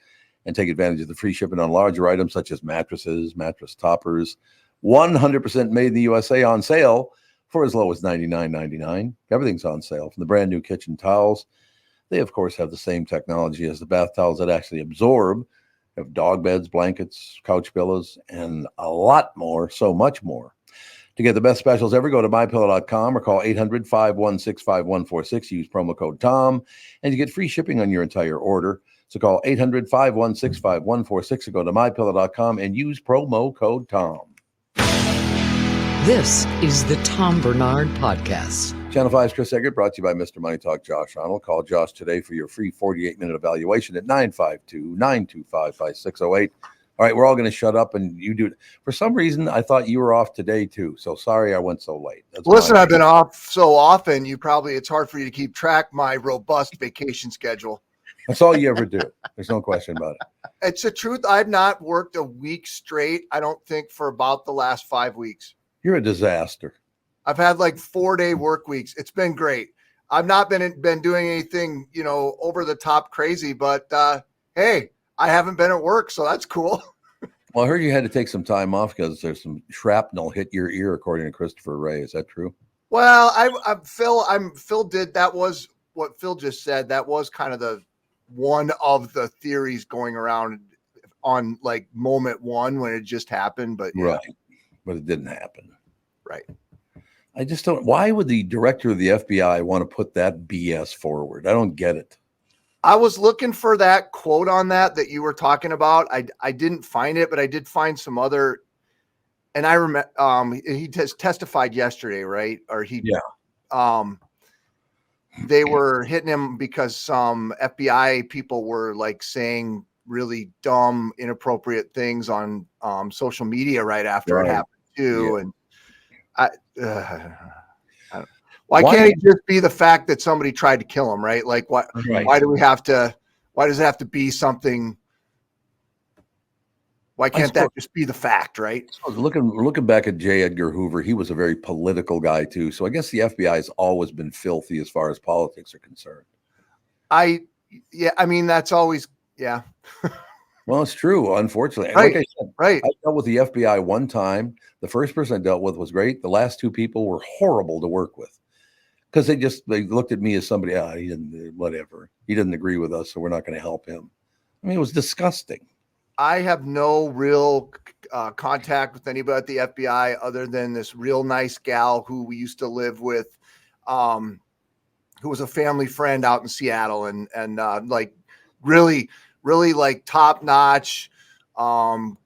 And take advantage of the free shipping on larger items such as mattresses, mattress toppers. 100% made in the USA on sale for as low as $99.99. Everything's on sale from the brand new kitchen towels. They, of course, have the same technology as the bath towels that actually absorb. They have dog beds, blankets, couch pillows, and a lot more, so much more. To get the best specials ever, go to MyPillow.com or call 800-516-5146. Use promo code TOM, and you get free shipping on your entire order. So call 800-516-5146 or go to MyPillow.com and use promo code TOM. This is the Tom Barnard Podcast. Channel 5's Chris Egert, brought to you by Mr. Money Talk Josh Arnold. Call Josh today for your free 48-minute evaluation at 952-925-5608. All right, we're all going to shut up and you do it. For some reason, I thought you were off today too. So sorry I went so late. Listen, I've been off so often, it's hard for you to keep track my robust vacation schedule. That's all you ever do. There's no question about it. It's the truth. I've not worked a week straight, I don't think, for about the last 5 weeks. You're a disaster. I've had like 4-day work weeks. It's been great. I've not been doing anything, over the top crazy, but hey, I haven't been at work, so that's cool. Well, I heard you had to take some time off because there's some shrapnel hit your ear, according to Christopher Ray. Is that true? Well, Phil did. That was what Phil just said. That was kind of one of the theories going around on like moment one when it just happened, but yeah. Right. But it didn't happen. Right. I just don't. Why would the director of the FBI want to put that BS forward? I don't get it. I was looking for that quote on that you were talking about. I didn't find it, but I did find some other. And I remember he testified yesterday, right? Or they were hitting him because some FBI people were like saying really dumb, inappropriate things on social media right after it happened too. Yeah. And why can't it just be the fact that somebody tried to kill him, right? Like why do we have to, why does it have to be something? Why can't that just be the fact, right? Looking back at J. Edgar Hoover, he was a very political guy too. So I guess the FBI has always been filthy as far as politics are concerned. That's always, yeah. Well, it's true, unfortunately. Right. Like I said, right. I dealt with the FBI one time. The first person I dealt with was great. The last two people were horrible to work with because they looked at me as somebody, he didn't, whatever. He didn't agree with us, so we're not going to help him. I mean, it was disgusting. I have no real contact with anybody at the FBI other than this real nice gal who we used to live with, who was a family friend out in Seattle and like really, really like top notch,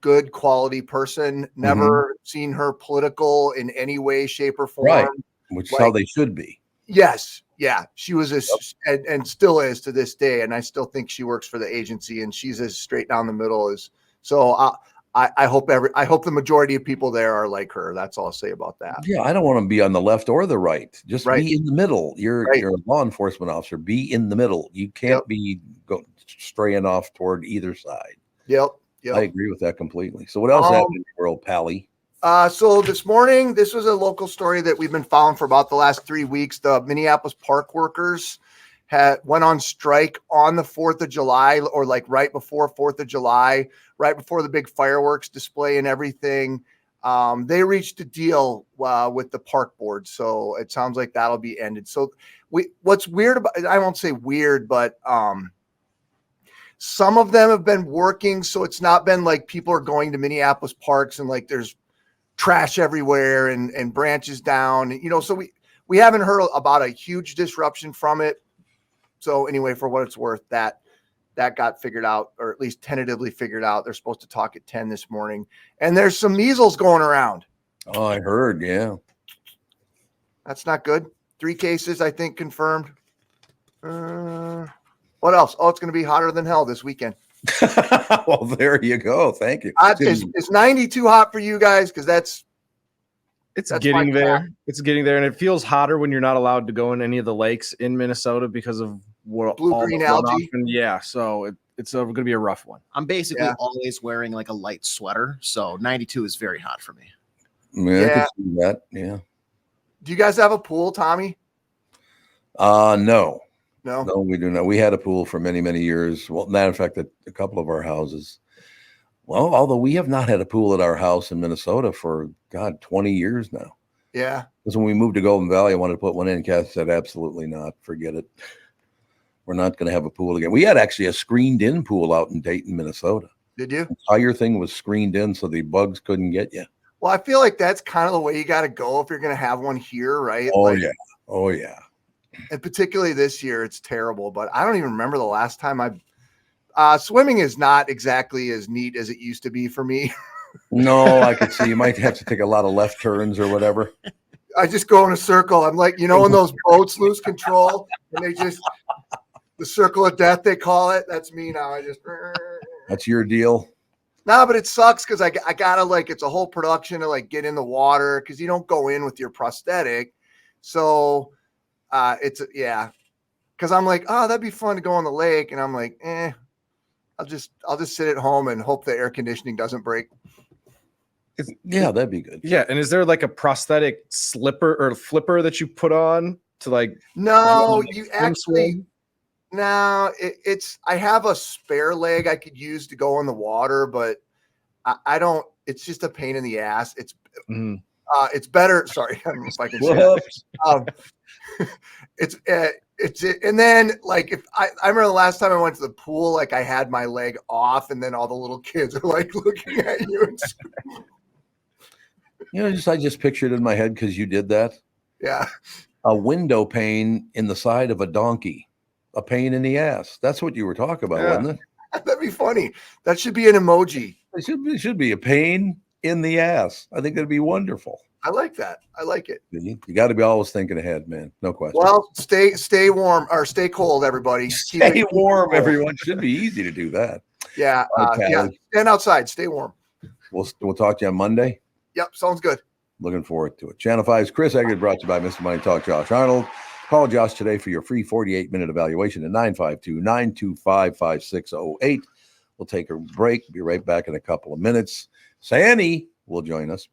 good quality person. Never seen her political in any way, shape, or form. Right, which is how they should be. Yes. Yeah, she was and still is to this day, and I still think she works for the agency, and she's as straight down the middle as. So I hope the majority of people there are like her. That's all I'll say about that. Yeah, I don't want to be on the left or the right. Just be in the middle. You're a law enforcement officer. Be in the middle. You can't be straying off toward either side. Yep. I agree with that completely. So what else happened in your world, Pally? So this morning, this was a local story that we've been following for about the last 3 weeks. The Minneapolis park workers went on strike on the 4th of July, or like right before 4th of July, right before the big fireworks display and everything. They reached a deal with the park board. So it sounds like that'll be ended. So what's weird about, I won't say weird, but some of them have been working. So it's not been like people are going to Minneapolis parks and like there's trash everywhere and branches down, so we haven't heard about a huge disruption from it. So anyway, for what it's worth, that got figured out, or at least tentatively figured out. They're supposed to talk at 10 this morning, and there's some measles going around. Oh, I heard. Yeah. That's not good. 3 cases, I think, confirmed. What else? Oh, it's going to be hotter than hell this weekend. Well, there you go. Thank you. Is 90 too hot for you guys? Because that's getting there. It's getting there, and it feels hotter when you're not allowed to go in any of the lakes in Minnesota because of blue-green algae. Yeah, so it's going to be a rough one. I'm basically always wearing like a light sweater, so 92 is very hot for me. Yeah, I can see that. Yeah. Do you guys have a pool, Tommy? No. No, we do not. We had a pool for many, many years. Well, matter of fact, at a couple of our houses. Well, although we have not had a pool at our house in Minnesota for 20 years now. Yeah. Because when we moved to Golden Valley, I wanted to put one in. Kath said, absolutely not. Forget it. We're not going to have a pool again. We had actually a screened-in pool out in Dayton, Minnesota. Did you? The entire thing was screened in so the bugs couldn't get you. Well, I feel like that's kind of the way you got to go if you're going to have one here, right? Oh, yeah. And particularly this year, it's terrible. But I don't even remember the last time swimming is not exactly as neat as it used to be for me. No, I could see you might have to take a lot of left turns or whatever. I just go in a circle. I'm like, when those boats lose control and they just, the circle of death, they call it. That's me now. That's your deal. No, but it sucks because I gotta like, it's a whole production to like get in the water because you don't go in with your prosthetic. So because I'm like, oh, that'd be fun to go on the lake, and I'm like, I'll just sit at home and hope the air conditioning doesn't break. That'd be good. Yeah, and is there like a prosthetic slipper or flipper that you put on to like? No, you actually. No, it's. I have a spare leg I could use to go in the water, but I don't. It's just a pain in the ass. It's better. Sorry, I don't know if I can say that. And then like if I remember the last time I went to the pool, like I had my leg off, and then all the little kids are like looking at you. I just pictured it in my head because you did that. Yeah, a window pane in the side of a donkey. A pain in the ass. That's what you were talking about, wasn't it? That'd be funny. That should be an emoji. It should be a pain in the ass. I think that'd be wonderful. I like that. I like it. You got to be always thinking ahead, man. No question. Well, stay warm or stay cold, everybody. Stay warm, everyone. Should be easy to do that. Yeah. Stand outside. Stay warm. We'll talk to you on Monday. Yep. Sounds good. Looking forward to it. Channel 5's Chris Egert, brought to you by Mr. Money Talk, Josh Arnold. Call Josh today for your free 48-minute evaluation at 952-925-5608. We'll take a break. Be right back in a couple of minutes. Sandy will join us.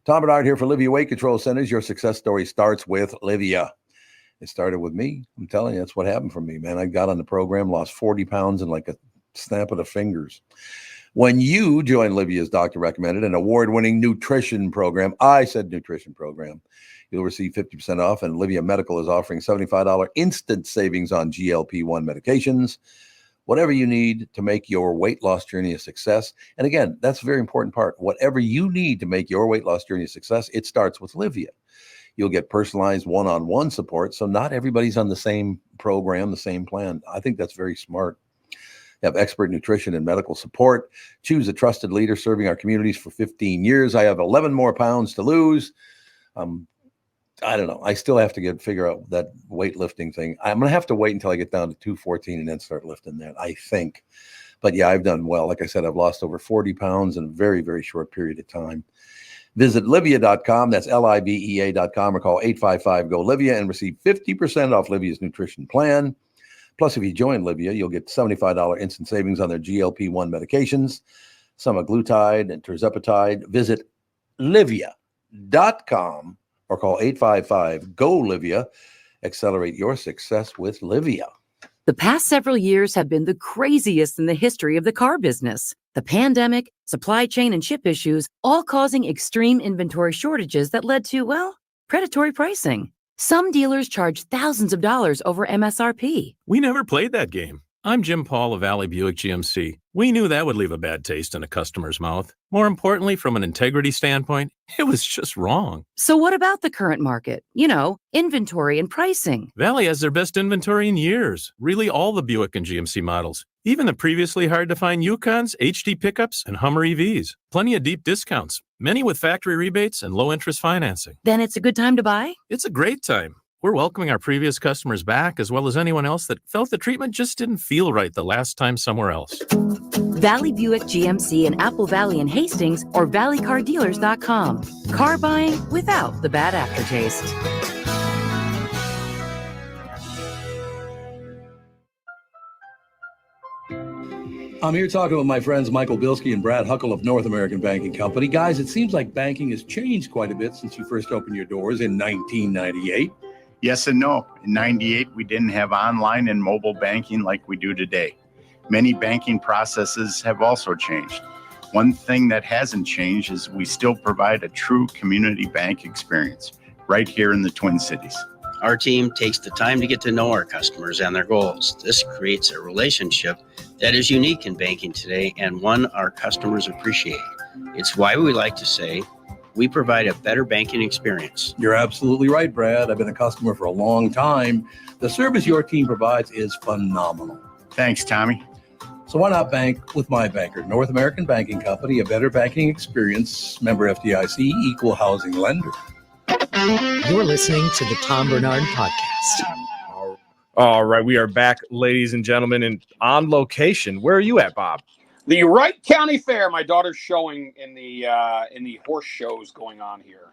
Tom Barnard here for Livia Weight Control Centers. Your success story starts with Livia. It started with me. I'm telling you, that's what happened for me, man. I got on the program, lost 40 pounds in like a snap of the fingers. When you join Livia's doctor-recommended and award-winning nutrition program, I said nutrition program, you'll receive 50% off, and Livia Medical is offering $75 instant savings on GLP-1 medications, whatever you need to make your weight loss journey a success. And again, that's a very important part. Whatever you need to make your weight loss journey a success, it starts with Livia. You'll get personalized one-on-one support, so not everybody's on the same program, the same plan. I think that's very smart. You have expert nutrition and medical support. Choose a trusted leader serving our communities for 15 years. I have 11 more pounds to lose. I don't know. I still have to figure out that weightlifting thing. I'm going to have to wait until I get down to 214 and then start lifting that, I think. But yeah, I've done well. Like I said, I've lost over 40 pounds in a very, very short period of time. Visit Livia.com. That's Livea.com, or call 855-GO-LIVIA and receive 50% off Livia's nutrition plan. Plus, if you join Livia, you'll get $75 instant savings on their GLP-1 medications, semaglutide and tirzepatide. Visit Livia.com or call 855-GO-LIVIA. Accelerate your success with Livia. The past several years have been the craziest in the history of the car business. The pandemic, supply chain, and chip issues, all causing extreme inventory shortages that led to, predatory pricing. Some dealers charge thousands of dollars over MSRP. We never played that game. I'm Jim Paul of Valley Buick GMC. We knew that would leave a bad taste in a customer's mouth. More importantly, from an integrity standpoint, it was just wrong. So what about the current market? Inventory and pricing. Valley has their best inventory in years. Really all the Buick and GMC models. Even the previously hard-to-find Yukons, HD pickups, and Hummer EVs. Plenty of deep discounts. Many with factory rebates and low-interest financing. Then it's a good time to buy? It's a great time. We're welcoming our previous customers back, as well as anyone else that felt the treatment just didn't feel right the last time somewhere else. Valley Buick GMC in Apple Valley and Hastings, or valleycardealers.com. Car buying without the bad aftertaste. I'm here talking with my friends Michael Bilski and Brad Huckle of North American Banking Company. Guys, it seems like banking has changed quite a bit since you first opened your doors in 1998. Yes and no. In 98, we didn't have online and mobile banking like we do today. Many banking processes have also changed. One thing that hasn't changed is we still provide a true community bank experience right here in the Twin Cities. Our team takes the time to get to know our customers and their goals. This creates a relationship that is unique in banking today and one our customers appreciate. It's why we like to say we provide a better banking experience. You're absolutely right, Brad. I've been a customer for a long time. The service your team provides is phenomenal. Thanks, Tommy. So why not bank with my banker, North American Banking Company, a better banking experience, member FDIC, equal housing lender. You're listening to the Tom Barnard Podcast. All right, we are back, ladies and gentlemen, and on location. Where are you at, Bob? The Wright County Fair. My daughter's showing in the horse shows going on here.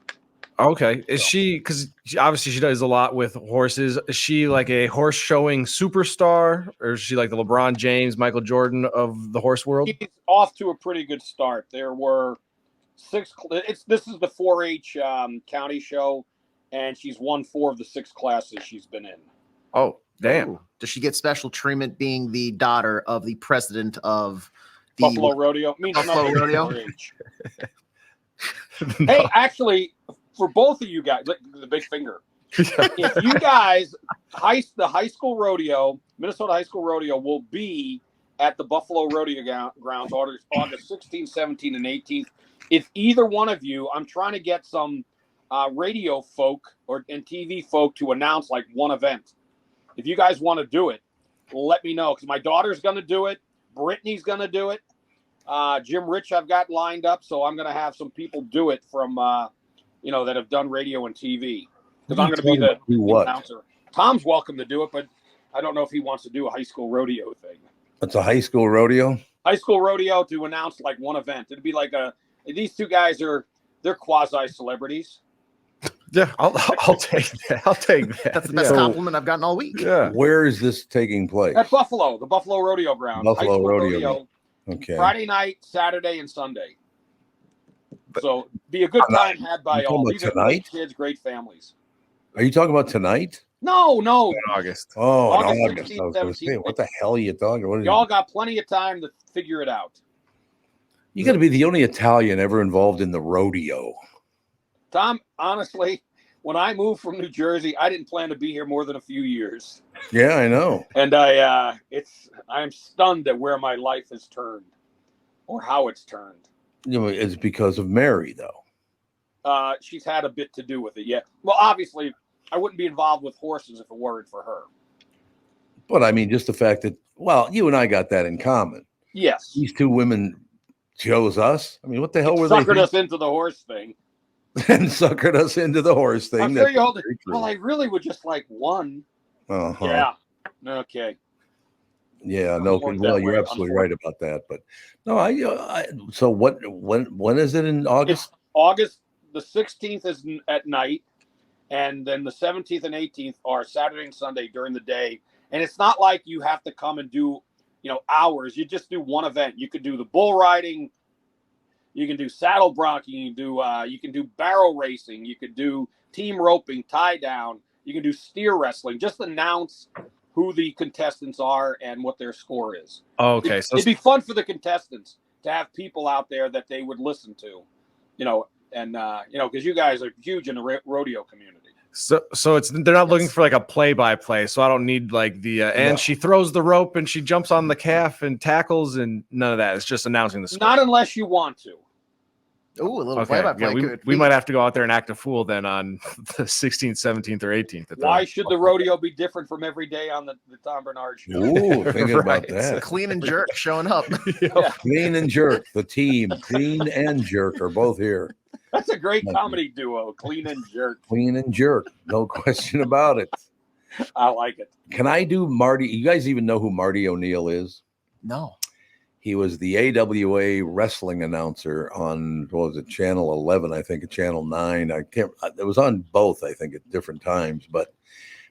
Okay. Is she, because obviously she does a lot with horses. Is she like a horse showing superstar, or is she like the LeBron James, Michael Jordan of the horse world? She's off to a pretty good start. There were 6. This is the 4-H county show, and she's won 4 of the 6 classes she's been in. Oh, damn. Ooh. Does she get special treatment being the daughter of the president of the Buffalo Rodeo? Means Buffalo Rodeo? 4-H. Hey, actually, for both of you guys, the big finger. If you guys, the high school rodeo, Minnesota High School Rodeo will be at the Buffalo Rodeo grounds August 16th, 17th, and 18th. If either one of you, I'm trying to get some radio folk and TV folk to announce like one event. If you guys want to do it, let me know, because my daughter's going to do it. Brittany's going to do it. Jim Rich I've got lined up, so I'm going to have some people do it from that have done radio and TV, because I'm going to be the announcer. Tom's welcome to do it, but I don't know if he wants to do a high school rodeo thing. That's a high school rodeo? High school rodeo to announce like one event. It'd be like these two guys they're quasi celebrities. Yeah, I'll take that. I'll take that. That's the best compliment I've gotten all week. Yeah. Where is this taking place? At Buffalo, the Buffalo Rodeo ground. Buffalo Rodeo. Okay. Friday night, Saturday, and Sunday. So be a good time had by all. These are great kids, great families. Are you talking about tonight? No. In August. Oh, August 16th, I was gonna say, 17th. what the hell are you talking about? Y'all got plenty of time to figure it out. You got to be the only Italian ever involved in the rodeo. Tom, honestly, when I moved from New Jersey, I didn't plan to be here more than a few years. Yeah, I know. And I'm stunned at where my life has turned, or how it's turned. It's because of Mary, though. She's had a bit to do with it. Yeah. Well, obviously, I wouldn't be involved with horses if it weren't for her. But I mean, just the fact that, you and I got that in common. Yes. These two women chose us. I mean, what the hell were they? Suckered us into the horse thing. And suckered us into the horse thing. I'm sure you all did. Well, I really would just like one. Uh-huh. Yeah. Okay. Yeah. No. Well, you're absolutely right about that. But no, so when is it in August? It's August the 16th is at night, and then the 17th and 18th are Saturday and Sunday during the day. And it's not like you have to come and do, hours. You just do one event. You could do the bull riding. You can do saddle bronking. You can do barrel racing. You could do team roping, tie down. You can do steer wrestling. Just announce who the contestants are and what their score is. Oh, okay. So it'd be fun for the contestants to have people out there that they would listen to, because you guys are huge in the rodeo community. So they're not looking for like a play-by-play. So I don't need like and she throws the rope and she jumps on the calf and tackles and none of that. It's just announcing the score. Not unless you want to. Ooh, a little play-by-play. Yeah, we might have to go out there and act a fool then on the 16th, 17th, or 18th. Why should the rodeo be different from every day on the Tom Barnard show? Ooh, thinking about that. Clean and Jerk showing up. Yeah. Clean and Jerk, the team. Clean and Jerk are both here. That's a great comedy duo, Clean and Jerk. Clean and Jerk, no question about it. I like it. Can I do Marty? You guys even know who Marty O'Neill is? No. He was the AWA wrestling announcer on, Channel 11, I think, at Channel 9. It was on both, I think, at different times. But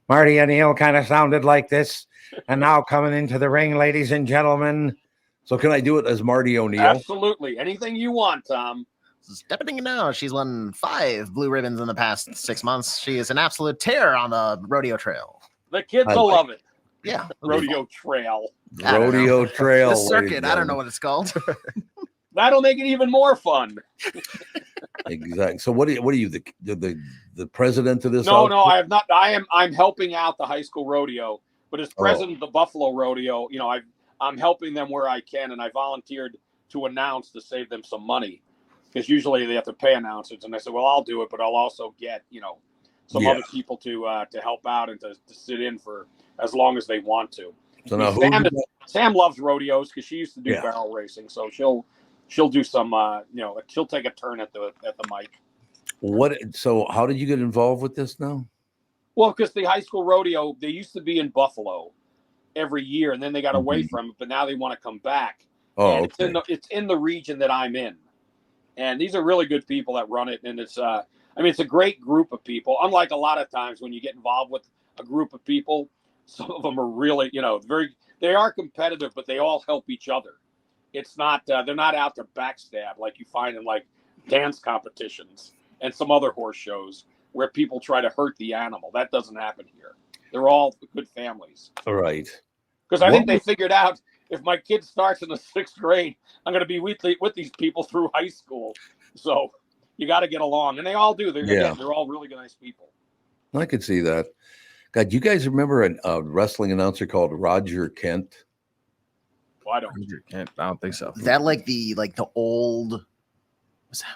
Marty O'Neill kind of sounded like this. And now coming into the ring, ladies and gentlemen. So can I do it as Marty O'Neill? Absolutely. Anything you want, Tom. Stepping in now, she's won 5 blue ribbons in the past 6 months. She is an absolute tear on the rodeo trail. The kids will love it. Yeah. Rodeo trail. Rodeo trail. The circuit. I don't know what it's called. That'll make it even more fun. Exactly. So what are you the president of this? No, I have not. I'm helping out the high school rodeo, but as president of the Buffalo Rodeo, I'm helping them where I can, and I volunteered to announce to save them some money, because usually they have to pay announcers, and I said, well, I'll do it, but I'll also get some other people to help out and to sit in for as long as they want to. So now Sam loves rodeos because she used to do barrel racing, so she'll do some she'll take a turn at the mic. So how did you get involved with this now? Well, because the high school rodeo, they used to be in Buffalo every year, and then they got away from it, but now they want to come back. Oh, and okay. it's in the region that I'm in. And these are really good people that run it. And it's it's a great group of people. Unlike a lot of times when you get involved with a group of people, some of them are really, they are competitive, but they all help each other. It's not, they're not out to backstab like you find in like dance competitions and some other horse shows where people try to hurt the animal. That doesn't happen here. They're all good families. All right. Because I think they figured out if my kid starts in the 6th grade, I'm going to be with these people through high school. So you got to get along. And they all do. They're all really nice people. I could see that. God, you guys remember a wrestling announcer called Roger Kent? Well, I don't. Roger Kent. I don't think so. Is that like the old?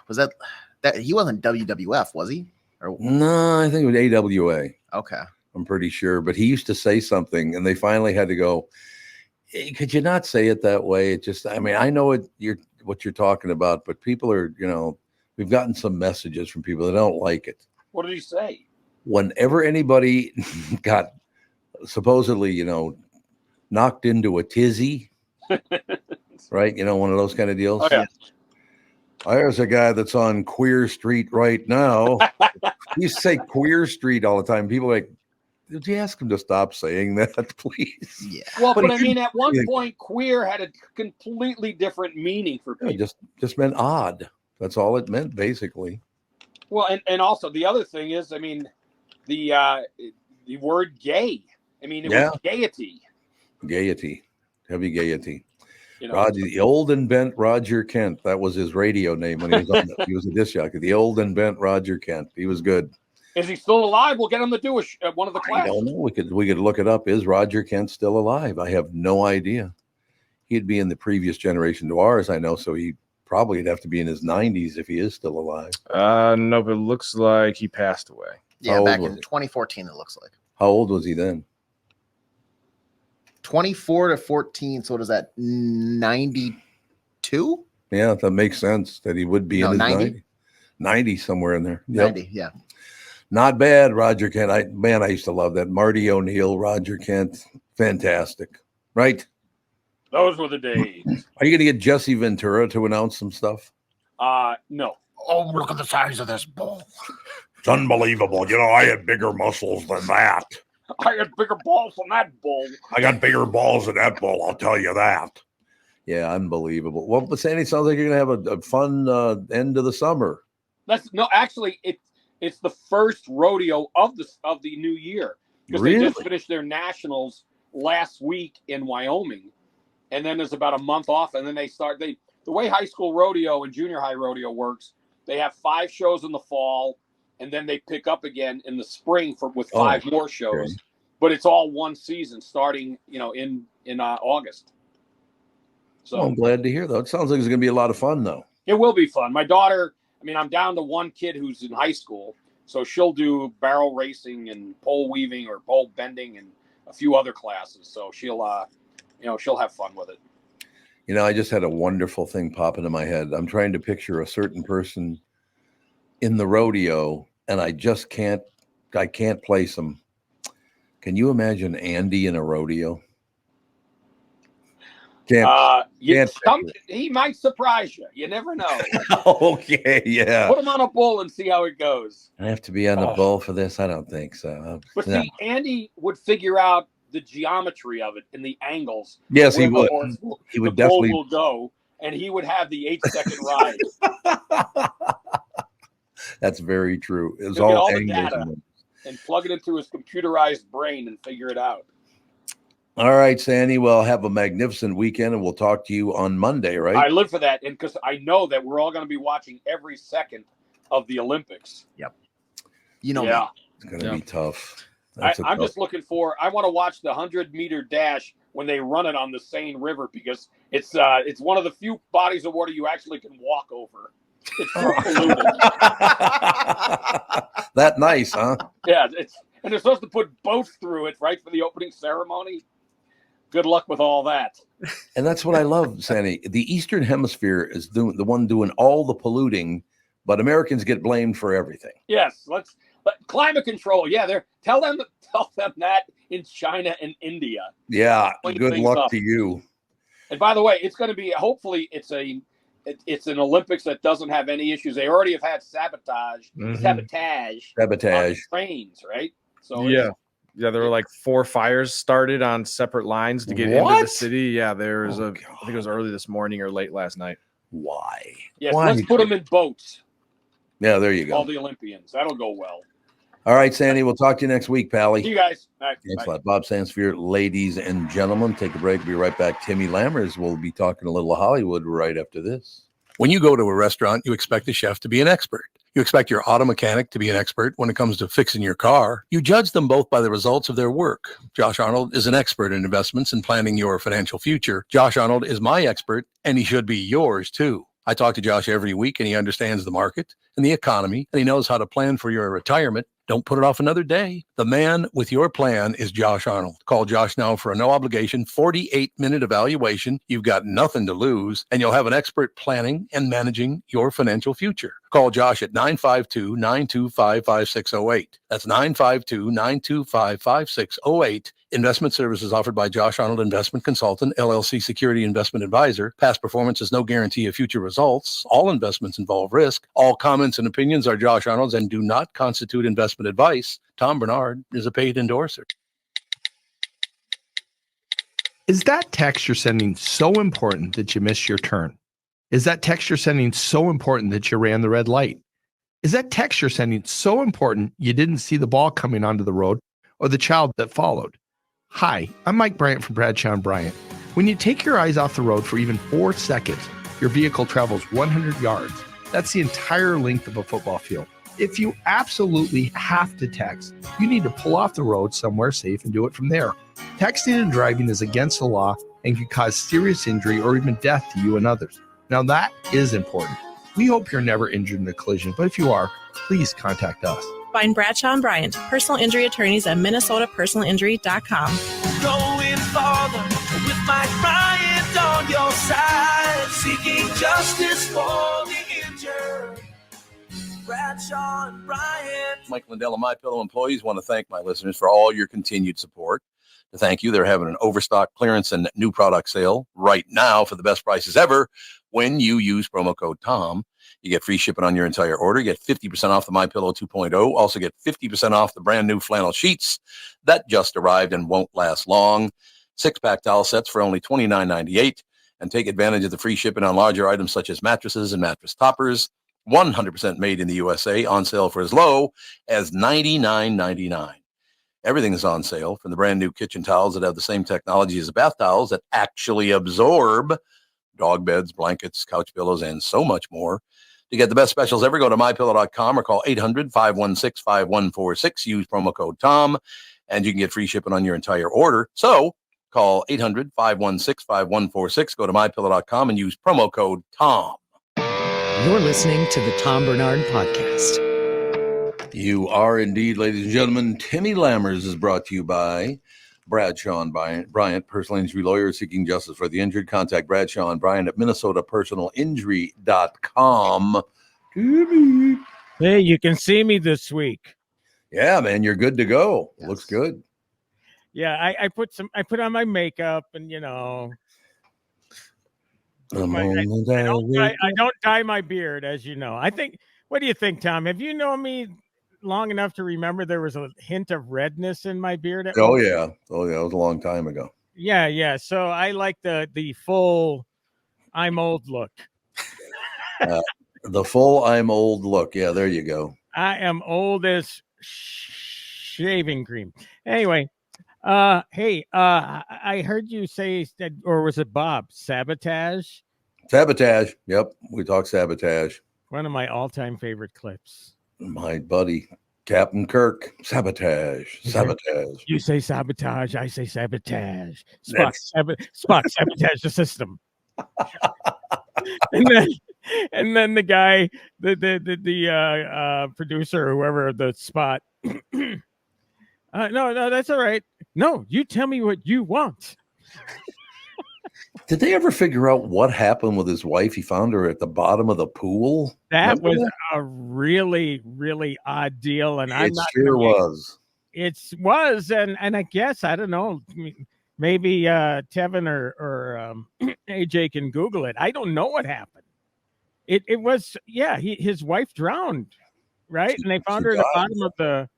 Was that he wasn't WWF, was he? Or, no, I think it was AWA. Okay. I'm pretty sure. But he used to say something, and they finally had to go, hey, could you not say it that way? It just, I know what you're talking about, but people are, we've gotten some messages from people that don't like it. What did he say? Whenever anybody got supposedly, knocked into a tizzy, right? One of those kind of deals. Oh, yeah. There's a guy that's on Queer Street right now. You say Queer Street all the time. People are like, did you ask him to stop saying that, please? Yeah. Well, but at one point, queer had a completely different meaning for people. It just meant odd. That's all it meant, basically. Well, and also the other thing is, the word gay. It was gaiety. Gaiety. Heavy gaiety. Roger, the old and bent Roger Kent. That was his radio name when he was on. He was a disc jockey. The old and bent Roger Kent. He was good. Is he still alive? We'll get him to do one of the classes. I don't know. We could look it up. Is Roger Kent still alive? I have no idea. He'd be in the previous generation to ours, I know. So he'd have to be in his 90s if he is still alive. No, but it looks like he passed away. Yeah, back in 2014, it looks like. How old was he then? 24 to 14. So what is that? 92? Yeah, that makes sense that he would be in his 90. 90 somewhere in there. Yep. 90, yeah. Not bad, Roger Kent. I used to love that. Marty O'Neill, Roger Kent. Fantastic. Right? Those were the days. Are you going to get Jesse Ventura to announce some stuff? No. Oh, look at the size of this bull. It's unbelievable. I had bigger muscles than that. I had bigger balls than that bull. I got bigger balls than that bull, I'll tell you that. Yeah, unbelievable. Well, but Sandy, sounds like you're going to have a fun end of the summer. Actually, it's the first rodeo of the new year. Because they just finished their nationals last week in Wyoming. And then there's about a month off. And then they start, the way high school rodeo and junior high rodeo works, they have 5 shows in the fall. And then they pick up again in the spring with 5 more shows. Okay. But it's all one season starting, in August. So I'm glad to hear that. It sounds like it's going to be a lot of fun, though. It will be fun. My daughter, I'm down to one kid who's in high school. So she'll do barrel racing and pole weaving or pole bending and a few other classes. So she'll have fun with it. I just had a wonderful thing pop into my head. I'm trying to picture a certain person in the rodeo, and I can't place them. Can you imagine Andy in a rodeo? He might surprise you. You never know. Okay, yeah. Put him on a bull and see how it goes. I have to be on the bull for this? I don't think so. But see, Andy would figure out the geometry of it and the angles. Yes, he would. He would definitely will go, and he would have the 8-second ride. That's very true. It's all the data and plug it into his computerized brain and figure it out. All right, Sandy. Well, have a magnificent weekend, and we'll talk to you on Monday, right? I live for that, and because I know that we're all going to be watching every second of the Olympics. Yep. Yeah. It's going to be tough. I'm just looking I want to watch the 100-meter dash when they run it on the Seine River because it's one of the few bodies of water you actually can walk over. It's so polluted. That nice, huh? Yeah, and they're supposed to put boats through it, right, for the opening ceremony. Good luck with all that. And that's what I love, Sandy. The Eastern Hemisphere is the one doing all the polluting, but Americans get blamed for everything. Yes, climate control. Yeah, tell them that in China and India. Yeah, good luck to you. And by the way, it's going to be, hopefully it's an Olympics that doesn't have any issues. They already have had sabotage on the trains, right? So yeah. There were like 4 fires started on separate lines to get into the city. Yeah, there was I think it was early this morning or late last night. Why? Yes, let's put them in boats. Yeah, there you go. All the Olympians. That'll go well. All right, Sandy, we'll talk to you next week, Pally. See you guys. Bye. Thanks a lot. Bob Sansevere, ladies and gentlemen. Take a break. We'll be right back. Timmy Lammers will be talking a little Hollywood right after this. When you go to a restaurant, you expect the chef to be an expert. You expect your auto mechanic to be an expert when it comes to fixing your car. You judge them both by the results of their work. Josh Arnold is an expert in investments and planning your financial future. Josh Arnold is my expert, and he should be yours too. I talk to Josh every week, and he understands the market and the economy, and he knows how to plan for your retirement. Don't put it off another day. The man with your plan is Josh Arnold. Call Josh now for a no-obligation 48-minute evaluation. You've got nothing to lose, and you'll have an expert planning and managing your financial future. Call Josh at 952-925-5608. That's 952-925-5608. Investment services offered by Josh Arnold Investment Consultant, LLC Security Investment Advisor. Past performance is no guarantee of future results. All investments involve risk. All comments and opinions are Josh Arnold's and do not constitute investment advice. Tom Barnard is a paid endorser. Is that text you're sending so important that you missed your turn? Is that text you're sending so important that you ran the red light? Is that text you're sending so important you didn't see the ball coming onto the road or the child that followed? Hi, I'm Mike Bryant from Bradshaw & Bryant. When you take your eyes off the road for even 4 seconds, your vehicle travels 100 yards. That's the entire length of a football field. If you absolutely have to text, you need to pull off the road somewhere safe and do it from there. Texting and driving is against the law and can cause serious injury or even death to you and others. Now that is important. We hope you're never injured in a collision, but if you are, please contact us. Find Bradshaw & Bryant, personal injury attorneys at minnesotapersonalinjury.com. Going farther with Mike Bryant on your side, seeking justice for the injured. Bradshaw & Bryant. Mike Lindell and MyPillow employees want to thank my listeners for all your continued support. To thank you, they're having an overstock clearance and new product sale right now for the best prices ever. When you use promo code TOM, you get free shipping on your entire order. You get 50% off the MyPillow 2.0. Also get 50% off the brand new flannel sheets that just arrived and won't last long. 6-pack towel sets for only $29.98. And take advantage of the free shipping on larger items such as mattresses and mattress toppers. 100% made in the USA, on sale for as low as $99.99. Everything is on sale, from the brand new kitchen towels that have the same technology as the bath towels that actually absorb dog beds, blankets, couch pillows, and so much more. To get the best specials ever, go to mypillow.com or call 800-516-5146. Use promo code TOM, and you can get free shipping on your entire order. So call 800-516-5146. Go to mypillow.com and use promo code TOM. You're listening to the Tom Barnard Podcast. You are indeed, ladies and gentlemen. Timmy Lammers is brought to you by Bradshaw & Bryant, personal injury lawyer seeking justice for the injured. Contact Bradshaw & Bryant at minnesotapersonalinjury.com. Timmy. Hey, you can see me this week. Yeah, man, you're good to go. Yes. Looks good. Yeah, I put on my makeup and, you know, I don't dye my beard, as you know. I think, what do you think, Tom? Have you known me long enough to remember there was a hint of redness in my beard? Oh, yeah. It was a long time ago. Yeah. So I like the full I'm old look. The full I'm old look. Yeah, there you go. I am old as shaving cream. Anyway, I heard you say, or was it Bob, sabotage? Sabotage. Yep. We talk sabotage. One of my all-time favorite clips. My buddy, Captain Kirk. Sabotage. You say sabotage, I say sabotage. Spock, sabotage the system. and then the guy, the producer, whoever the spot. No, that's all right. No, you tell me what you want. Did they ever figure out what happened with his wife? He found her at the bottom of the pool. That was a really, really odd deal, and It sure was. It was, and I guess, I don't know. Maybe Tevin or AJ can Google it. I don't know what happened. It was, his wife drowned, right? And they found her at the bottom of the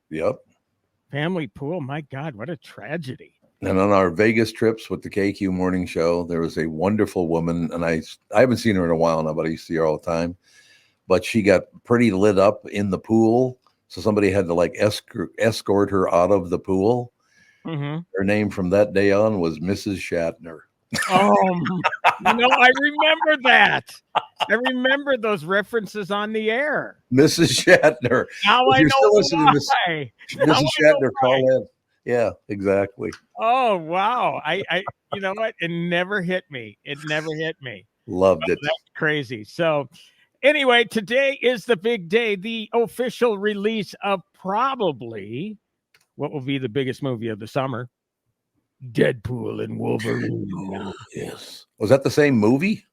family pool. My God, what a tragedy. And on our Vegas trips with the KQ morning show, there was a wonderful woman, and I haven't seen her in a while now, but I used to see her all the time. But she got pretty lit up in the pool, so somebody had to like escort her out of the pool. Mm-hmm. Her name from that day on was Mrs. Shatner. Oh, I remember that. I remember those references on the air. Mrs. Shatner. Now I know why. Mrs. Shatner, call in. Yeah, exactly. Oh, wow. I you know what? It never hit me. Loved it. That's crazy. So anyway, today is the big day, the official release of probably what will be the biggest movie of the summer, Deadpool and Wolverine. Oh, yes. Was that the same movie?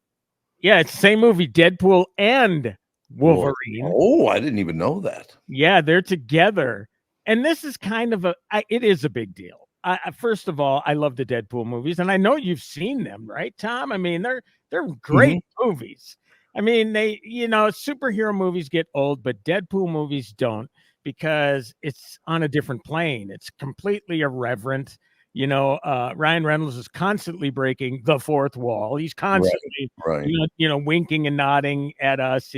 Yeah, it's the same movie, Deadpool and Wolverine. Oh, I didn't even know that. Yeah, they're together. And this is kind of it is a big deal. First of all, I love the Deadpool movies, and I know you've seen them, right, Tom? I mean, they're great movies. I mean, they, superhero movies get old, but Deadpool movies don't, because it's on a different plane. It's completely irreverent. Ryan Reynolds is constantly breaking the fourth wall. He's constantly, winking and nodding at us,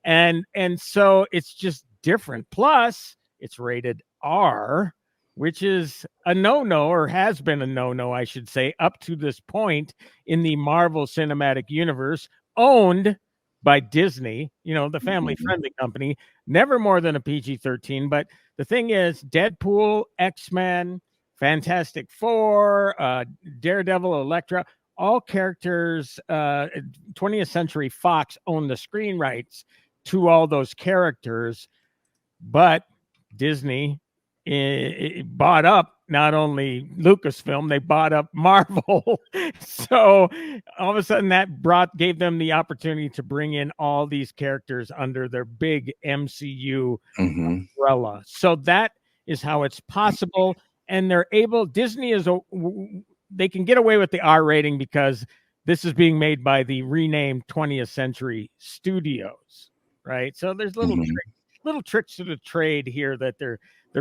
and so it's just different. Plus, it's rated R, which is a no-no, or has been a no-no, I should say, up to this point in the Marvel Cinematic Universe, owned by Disney, the family-friendly company, never more than a PG-13. But the thing is, Deadpool, X-Men, Fantastic Four, Daredevil, Elektra, all characters, 20th Century Fox owned the screen rights to all those characters, but Disney bought up not only Lucasfilm, they bought up Marvel. So all of a sudden that gave them the opportunity to bring in all these characters under their big MCU umbrella. So that is how it's possible. And they're able, they can get away with the R rating because this is being made by the renamed 20th Century Studios, right? So there's little tricks to the trade here that they're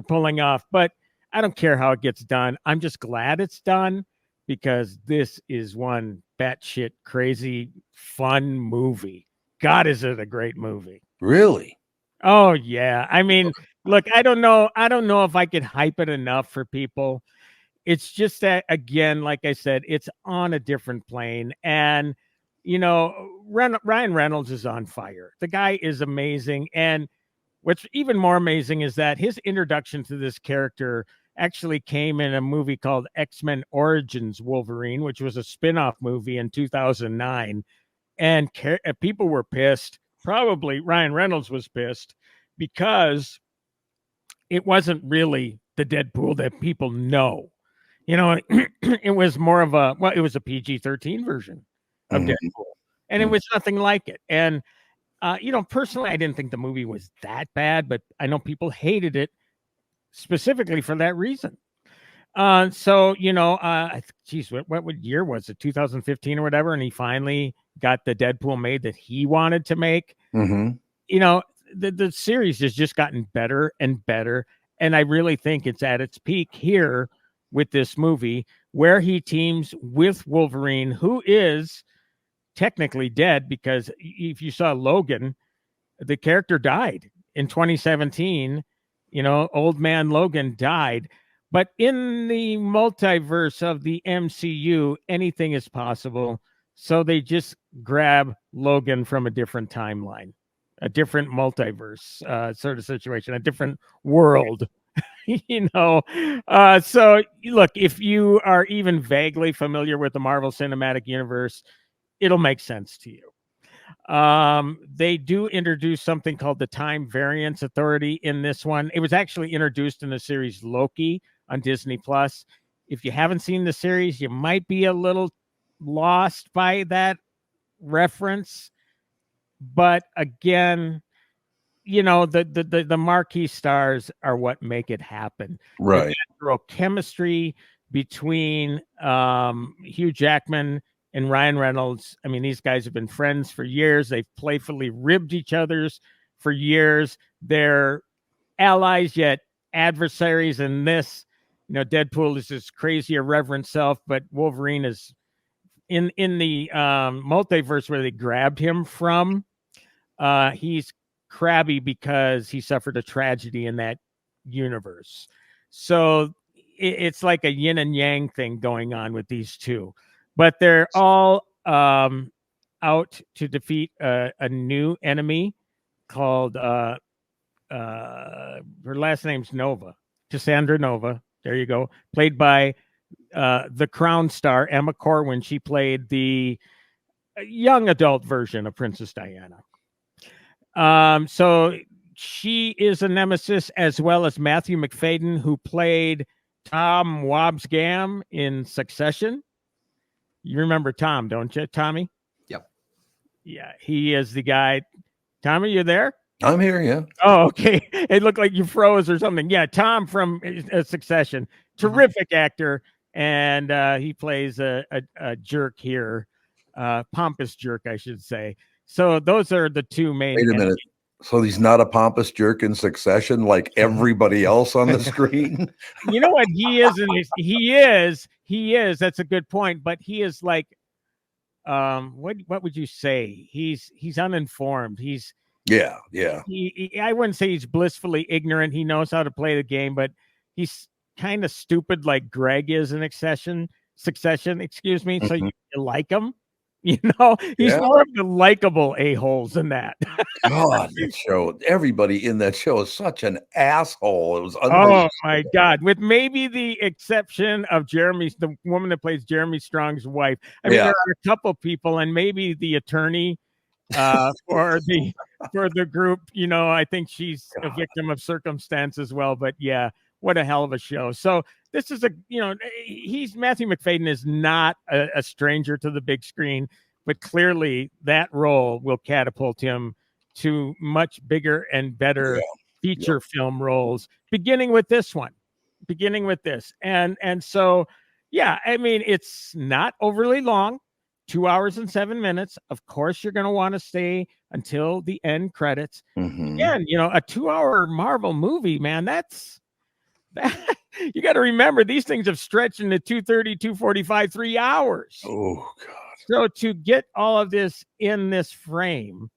pulling off, but I don't care how it gets done. I'm just glad it's done, because this is one batshit crazy fun movie. God, is it a great movie? Really? Oh yeah. I mean, look, I don't know if I could hype it enough for people. It's just that, again, like I said, it's on a different plane, and Ryan Reynolds is on fire. The guy is amazing, and what's even more amazing is that his introduction to this character actually came in a movie called X-Men Origins Wolverine, which was a spin-off movie in 2009. And people were pissed. Probably Ryan Reynolds was pissed, because it wasn't really the Deadpool that people know. It was more of it was a PG-13 version of Deadpool, and it was nothing like it. And personally, I didn't think the movie was that bad, but I know people hated it specifically for that reason. So, what year was it? 2015 or whatever. And he finally got the Deadpool made that he wanted to make. The series has just gotten better and better. And I really think it's at its peak here with this movie, where he teams with Wolverine, who is technically dead, because if you saw Logan, the character died in 2017. Old man Logan died. But in the multiverse of the MCU, anything is possible. So they just grab Logan from a different timeline, a different multiverse sort of situation, a different world. So look, if you are even vaguely familiar with the Marvel Cinematic Universe, it'll make sense to you. They do introduce something called the Time Variance Authority in this one. It was actually introduced in the series Loki on Disney Plus. If you haven't seen the series, you might be a little lost by that reference. But again, the marquee stars are what make it happen. Right. The natural chemistry, between Hugh Jackman and Ryan Reynolds. I mean, these guys have been friends for years. They've playfully ribbed each other's for years. They're allies yet adversaries in this. You know, Deadpool is his crazy irreverent self, but Wolverine is in the multiverse where they grabbed him from. He's crabby because he suffered a tragedy in that universe. So it's like a yin and yang thing going on with these two, but they're all out to defeat a new enemy called her last name's Nova, Cassandra Nova. There you go. Played by the Crown star Emma Corwin. She played the young adult version of Princess Diana. So she is a nemesis, as well as Matthew McFadden, who played Tom Wambsgans in Succession. You remember Tom, don't you, Tommy? Yep. Yeah, he is the guy. Tommy, you there? I'm here, yeah. Oh, okay. It looked like you froze or something. Yeah, Tom from Succession. Terrific actor. And he plays a jerk here. Pompous jerk, I should say. So those are the two main. Wait a minute. So he's not a pompous jerk in Succession like everybody else on the screen? You know what he is? He is. That's a good point. But he is like, what would you say? He's uninformed. Yeah. I wouldn't say he's blissfully ignorant. He knows how to play the game, but he's kind of stupid like Greg is in Succession, excuse me. So you like him? You know, he's more of the likable a-holes than that. God, that show, everybody in that show is such an asshole. It was oh my God, with maybe the exception of the woman that plays Jeremy Strong's wife. I mean, there are a couple people, and maybe the attorney for the group. You know, I think she's a victim of circumstance as well. But yeah, what a hell of a show. So this is Matthew McFadden is not a stranger to the big screen, but clearly that role will catapult him to much bigger and better feature film roles, beginning with this. And so, yeah, I mean, it's not overly long, 2 hours and 7 minutes. Of course, you're going to want to stay until the end credits. Again, you know, a 2 hour Marvel movie, man, that's you got to remember these things have stretched into 2:30, 2:45, 3 hours. Oh God. So to get all of this in this frame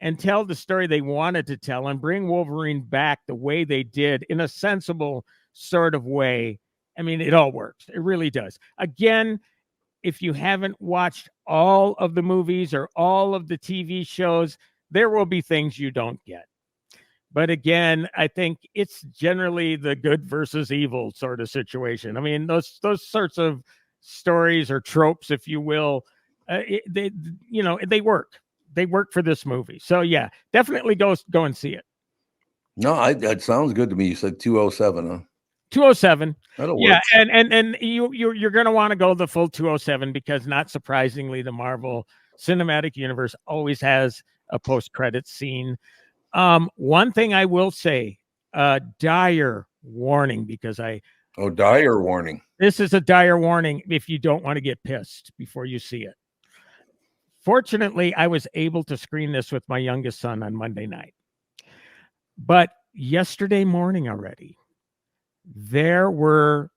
and tell the story they wanted to tell and bring Wolverine back the way they did in a sensible sort of way, I mean, it all works. It really does. Again, if you haven't watched all of the movies or all of the TV shows, there will be things you don't get. But again, I think it's generally the good versus evil sort of situation. I mean, those sorts of stories or tropes, if you will, they work. They work for this movie. So yeah, definitely go and see it. No, that sounds good to me. You said 207, huh? 207. That'll work. Yeah, and you're going to want to go the full 207 because, not surprisingly, the Marvel Cinematic Universe always has a post-credits scene. One thing I will say, dire warning, because dire warning. This is a dire warning if you don't want to get pissed before you see it. Fortunately, I was able to screen this with my youngest son on Monday night. But yesterday morning already, there were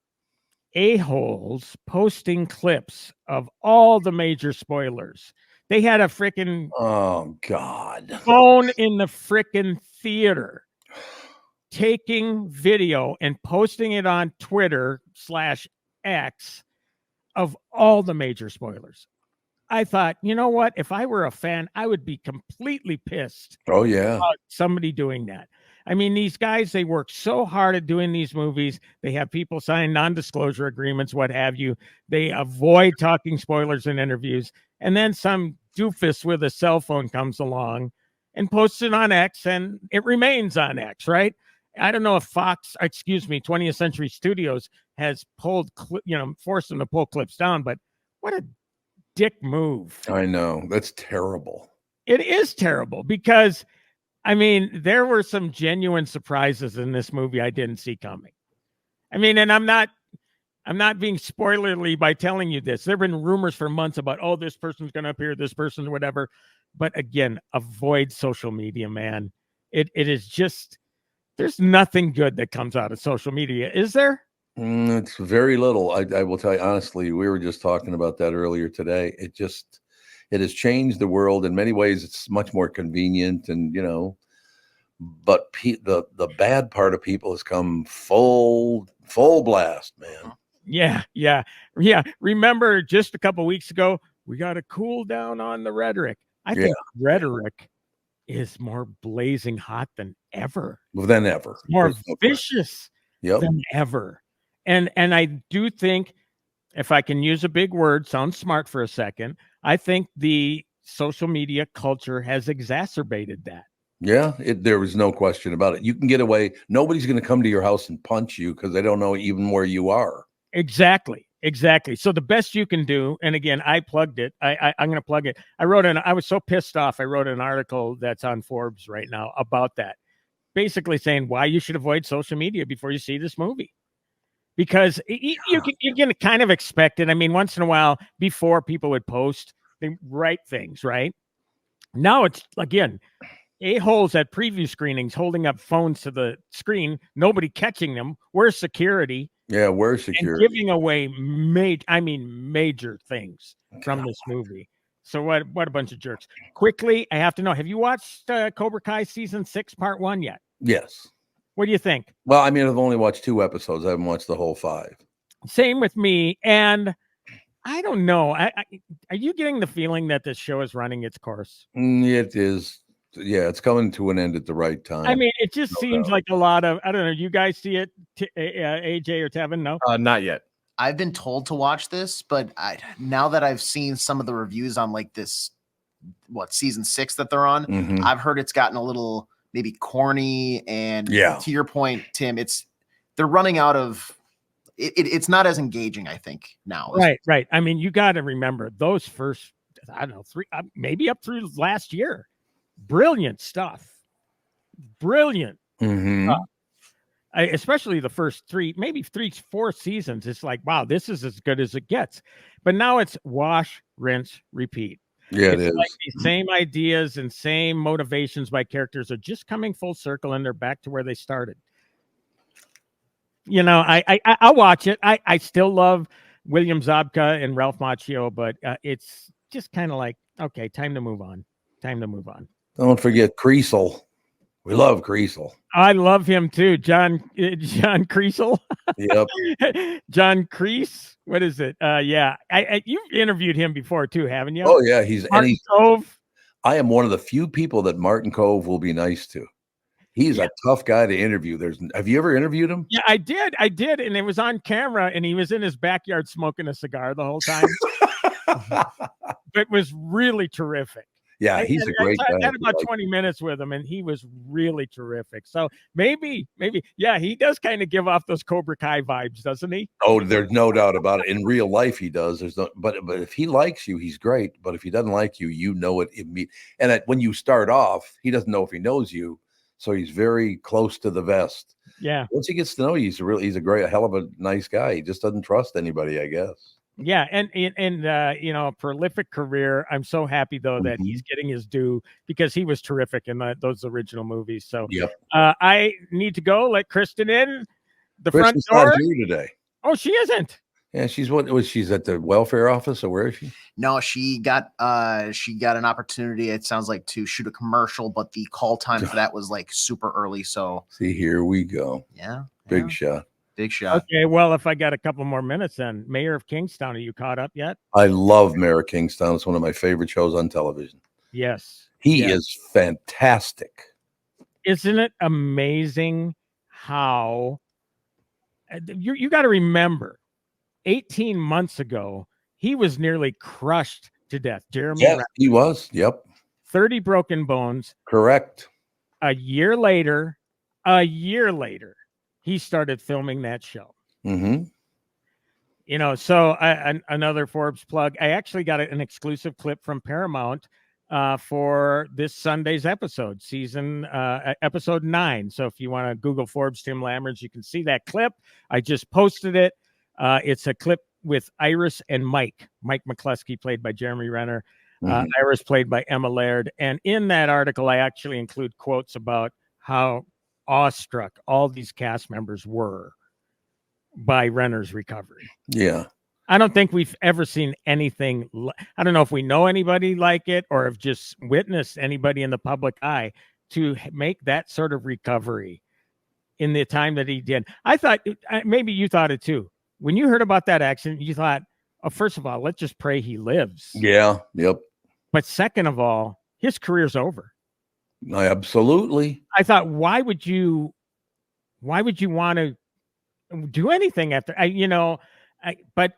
a-holes posting clips of all the major spoilers. They had a freaking phone in the freaking theater taking video and posting it on Twitter/X of all the major spoilers. I thought, you know what? If I were a fan, I would be completely pissed. Oh, yeah. About somebody doing that. I mean, these guys, they work so hard at doing these movies. They have people sign non-disclosure agreements, what have you. They avoid talking spoilers in interviews. And then some doofus with a cell phone comes along and posts it on X, and it remains on X, right? I don't know if 20th Century Studios has forced them to pull clips down, but what a dick move. I know. That's terrible. It is terrible because, I mean, there were some genuine surprises in this movie I didn't see coming. I mean, and I'm not I'm not being spoilerly by telling you this. There have been rumors for months about, oh, this person's going to appear, this person, whatever. But again, avoid social media, man. It is just, there's nothing good that comes out of social media, is there? It's very little. I will tell you honestly, we were just talking about that earlier today. It has changed the world in many ways. It's much more convenient, and but the bad part of people has come full blast, man. Yeah. Remember just a couple weeks ago, we got to cool down on the rhetoric. I think rhetoric is more blazing hot than ever. Than ever. More vicious than ever. And I do think, if I can use a big word, sounds smart for a second, I think the social media culture has exacerbated that. Yeah, there was no question about it. You can get away. Nobody's going to come to your house and punch you because they don't know even where you are. Exactly. So the best you can do, and again, I plugged it. I'm going to plug it. I was so pissed off. I wrote an article that's on Forbes right now about that, basically saying why you should avoid social media before you see this movie. Because you can kind of expect it. I mean, once in a while, before people would post, they write things, right? Now it's, again, a-holes at preview screenings holding up phones to the screen, nobody catching them. Where's security? Yeah, where's security? And giving away major things from this movie. So what a bunch of jerks. Quickly, I have to know, have you watched Cobra Kai season 6, part 1 yet? Yes. What do you think? Well, I mean, I've only watched 2 episodes. I haven't watched the whole 5. Same with me. And I don't know. Are you getting the feeling that this show is running its course? It is. Yeah, it's coming to an end at the right time. I mean, it just seems like a lot of, I don't know, you guys see it, AJ or Tevin? No? Not yet. I've been told to watch this, but now that I've seen some of the reviews on like this, season 6 that they're on, I've heard it's gotten a little maybe corny, and to your point, Tim, they're running out of it's not as engaging, I think, now. Right. I mean, you got to remember those first, I don't know, 3 maybe up through last year. Brilliant stuff. Especially the first 3, maybe 3-4 seasons. It's like, wow, this is as good as it gets. But now it's wash, rinse, repeat. Yeah, it's like the same ideas and same motivations by characters are just coming full circle, and they're back to where they started. I'll watch it. I still love William Zabka and Ralph Macchio, but it's just kind of like, okay, time to move on. Don't forget Creasel. We love Creasel. I love him too. John Creasel. Yep. John Kreese. What is it? Yeah. You've interviewed him before too, haven't you? Oh yeah. He's Cove. I am one of the few people that Martin Cove will be nice to. He's a tough guy to interview. Have you ever interviewed him? Yeah, I did. And it was on camera, and he was in his backyard smoking a cigar the whole time. It was really terrific. Yeah, he's a great guy. I had about 20 minutes with him, and he was really terrific. So maybe, yeah, he does kind of give off those Cobra Kai vibes, doesn't he? Oh, there's no doubt about it. In real life, he does. But if he likes you, he's great. But if he doesn't like you, you know it immediately. And when you start off, he doesn't know if he knows you, so he's very close to the vest. Yeah. Once he gets to know you, he's a hell of a nice guy. He just doesn't trust anybody, I guess. Yeah, and prolific career. I'm so happy though that he's getting his due, because he was terrific in those original movies. So I need to go. Let Kristen in the front door. Not here today. Oh, she isn't. Yeah, she's at the welfare office, or where is she? No, she got an opportunity, it sounds like, to shoot a commercial, but the call time for that was like super early. So see, here we go. Yeah. Big shot. Okay, well, if I got a couple more minutes, then Mayor of Kingstown, are you caught up yet? I love Mayor of Kingstown. It's one of my favorite shows on television. Yes. He is fantastic. Isn't it amazing how you got to remember 18 months ago, he was nearly crushed to death. Jeremy. Yeah, he was. Yep. 30 broken bones. Correct. A year later, he started filming that show. So another Forbes plug. I actually got an exclusive clip from Paramount for this Sunday's episode, episode 9. So if you want to Google Forbes Tim Lammerts, you can see that clip. I just posted it. It's a clip with Iris and Mike McCluskey, played by Jeremy Renner, Iris played by Emma Laird. And in that article, I actually include quotes about how awestruck all these cast members were by Renner's recovery. Yeah. I don't think we've ever seen anything. I don't know if we know anybody like it or have just witnessed anybody in the public eye to make that sort of recovery in the time that he did. I thought, maybe you thought it too. When you heard about that accident, you thought, oh, first of all, let's just pray he lives. Yeah. Yep. But second of all, his career's over. Absolutely. I thought, why would you want to do anything after, but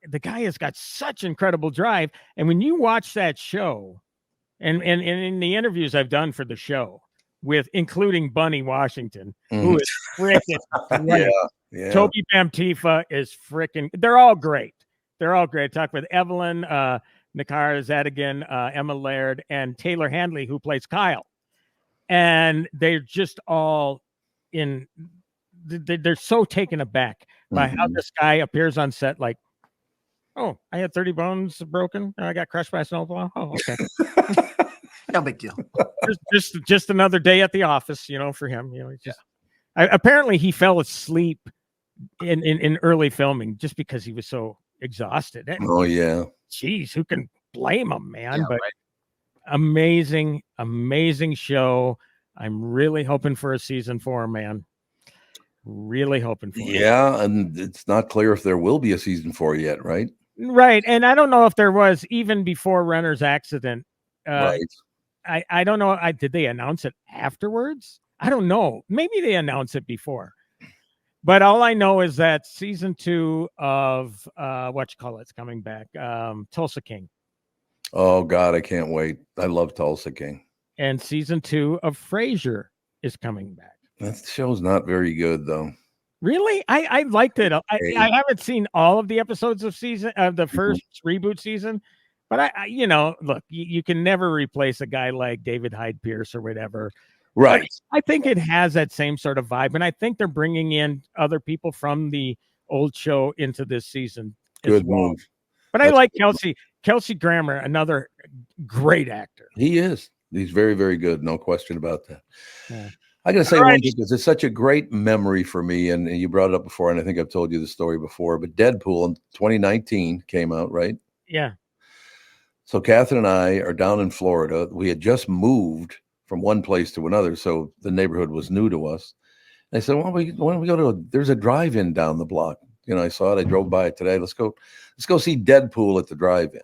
the guy has got such incredible drive. And when you watch that show, and in the interviews I've done for the show, with including Bunny Washington, who is freaking great. Yeah. Toby Bamtifa is freaking. They're all great. I talked with Evelyn, Nakara Zadigan, Emma Laird, and Taylor Handley, who plays Kyle, and they're just all in. They're so taken aback by how this guy appears on set, like, oh, I had 30 bones broken and I got crushed by a snowplow. Oh, okay. No big deal. just another day at the office, for him. Apparently he fell asleep in early filming just because he was so exhausted. Oh yeah. Jeez, who can blame him, man? Yeah, but right. amazing show. I'm really hoping for a season 4, man. Really hoping for it. Yeah, and it's not clear if there will be a season 4 yet, right? Right. And I don't know if there was even before Renner's accident. Right. I don't know. Did they announce it afterwards? I don't know. Maybe they announced it before. But all I know is that season 2 of it's coming back. Tulsa King. Oh God, I can't wait. I love Tulsa King. And season 2 of Frasier is coming back. That show's not very good though. Really? I liked it. I haven't seen all of the episodes of the first reboot season, but I look, you can never replace a guy like David Hyde Pierce or whatever. Right. But I think it has that same sort of vibe, and I think they're bringing in other people from the old show into this season. Good move. But I like Kelsey Grammer, another great actor. He is. He's very, very good. No question about that. Yeah. I got to say one thing, because it's such a great memory for me, and you brought it up before, and I think I've told you the story before, but Deadpool in 2019 came out, right? Yeah. So Catherine and I are down in Florida. We had just moved from one place to another, so the neighborhood was new to us. And I said, why don't we go to there's a drive-in down the block. I saw it. I drove by it today. Let's go see Deadpool at the drive-in,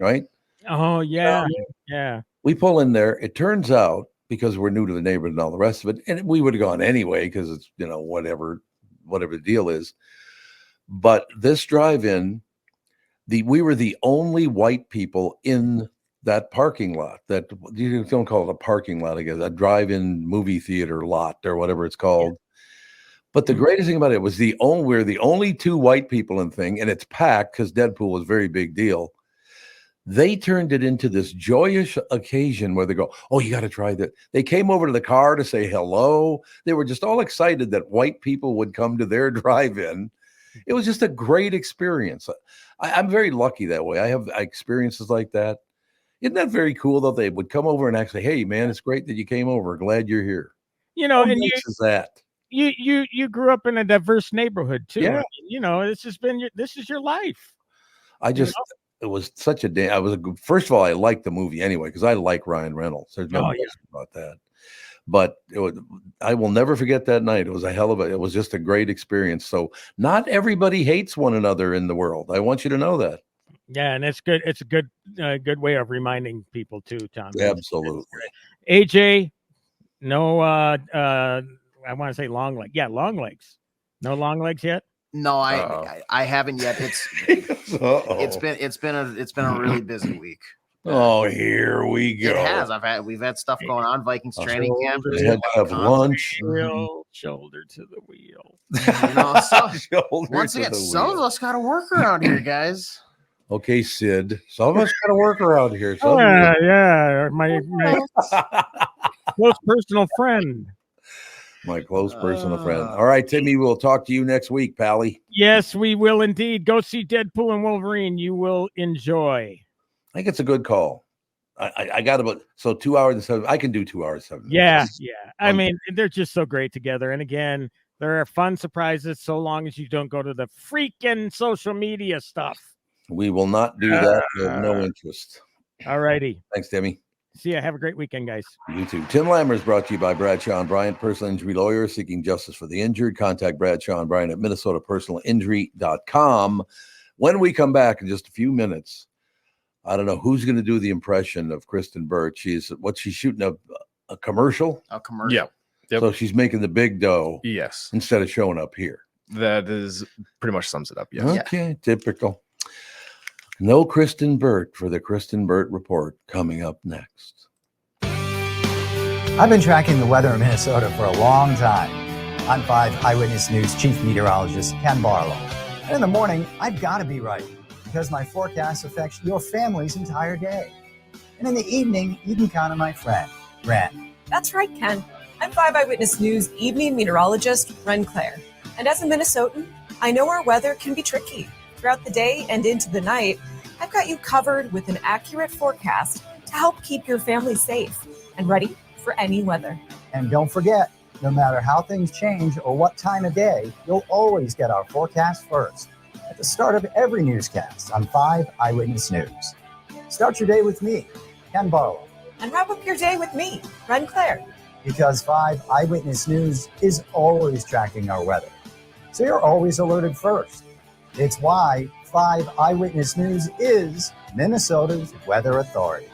right? Oh, yeah. Yeah. We pull in there. It turns out, because we're new to the neighborhood and all the rest of it, and we would have gone anyway because it's, whatever the deal is. But this drive-in, we were the only white people in that parking lot. That you don't call it a parking lot, I guess, a drive-in movie theater lot or whatever it's called. Yeah. But the greatest thing about it was we're the only 2 white people in the thing, and it's packed because Deadpool was a very big deal. They turned it into this joyous occasion where they go, oh, you got to try that. They came over to the car to say hello. They were just all excited that white people would come to their drive-in. It was just a great experience. I'm very lucky that way. I have experiences like that. Isn't that very cool, though? They would come over and actually, hey, man, it's great that you came over. Glad you're here. How and nice is that? You grew up in a diverse neighborhood too. Yeah. This is your life. It was such a first of all, I liked the movie anyway, because I like Ryan Reynolds. There's no question about that. But I will never forget that night. It was it was just a great experience. So not everybody hates one another in the world. I want you to know that. Yeah, and it's good. It's a good way of reminding people too, Tom. Absolutely. AJ, no, I want to say long leg. Yeah, long legs. No long legs yet. No, I haven't yet. It's been a really busy week. Oh, here we go. It has. We've had stuff going on. Vikings training camp. We had to have lunch. Real shoulder to the wheel. Once again, some of us got to work around here, guys. Okay, Sid. Some of us got to work around here. Yeah, my close personal friend. My close personal friend. All right, Timmy, we'll talk to you next week, Pally. Yes, we will indeed. Go see Deadpool and Wolverine. You will enjoy. I think it's a good call. I got about 2 hours and 7. I can do 2 hours 7 minutes. Yeah. I mean, they're just so great together. And again, there are fun surprises so long as you don't go to the freaking social media stuff. We will not do that. We have no interest. All righty. Thanks, Timmy. See ya. Have a great weekend, guys. You too. Tim Lammer is brought to you by Bradshaw and Bryant, personal injury lawyer seeking justice for the injured. Contact Bradshaw and Bryant at minnesotapersonalinjury.com. When we come back in just a few minutes, I don't know who's going to do the impression of Kristen Burt. She's shooting a commercial? A commercial. Yeah. Yep. So she's making the big dough. Yes. Instead of showing up here. That is pretty much sums it up. Yes. Okay. Typical. No Kristen Burt for the Kristen Burt Report coming up next. I've been tracking the weather in Minnesota for a long time. I'm 5 Eyewitness News Chief Meteorologist Ken Barlow. And in the morning, I've got to be right because my forecast affects your family's entire day. And in the evening, you can count on my friend, Ren. That's right, Ken. I'm 5 Eyewitness News evening meteorologist Ren Claire. And as a Minnesotan, I know our weather can be tricky. Throughout the day and into the night, I've got you covered with an accurate forecast to help keep your family safe and ready for any weather. And don't forget, no matter how things change or what time of day, you'll always get our forecast first at the start of every newscast on 5 Eyewitness News. Start your day with me, Ken Barlow. And wrap up your day with me, Ren Claire. Because 5 Eyewitness News is always tracking our weather. So you're always alerted first. It's why 5 Eyewitness News is Minnesota's weather authority.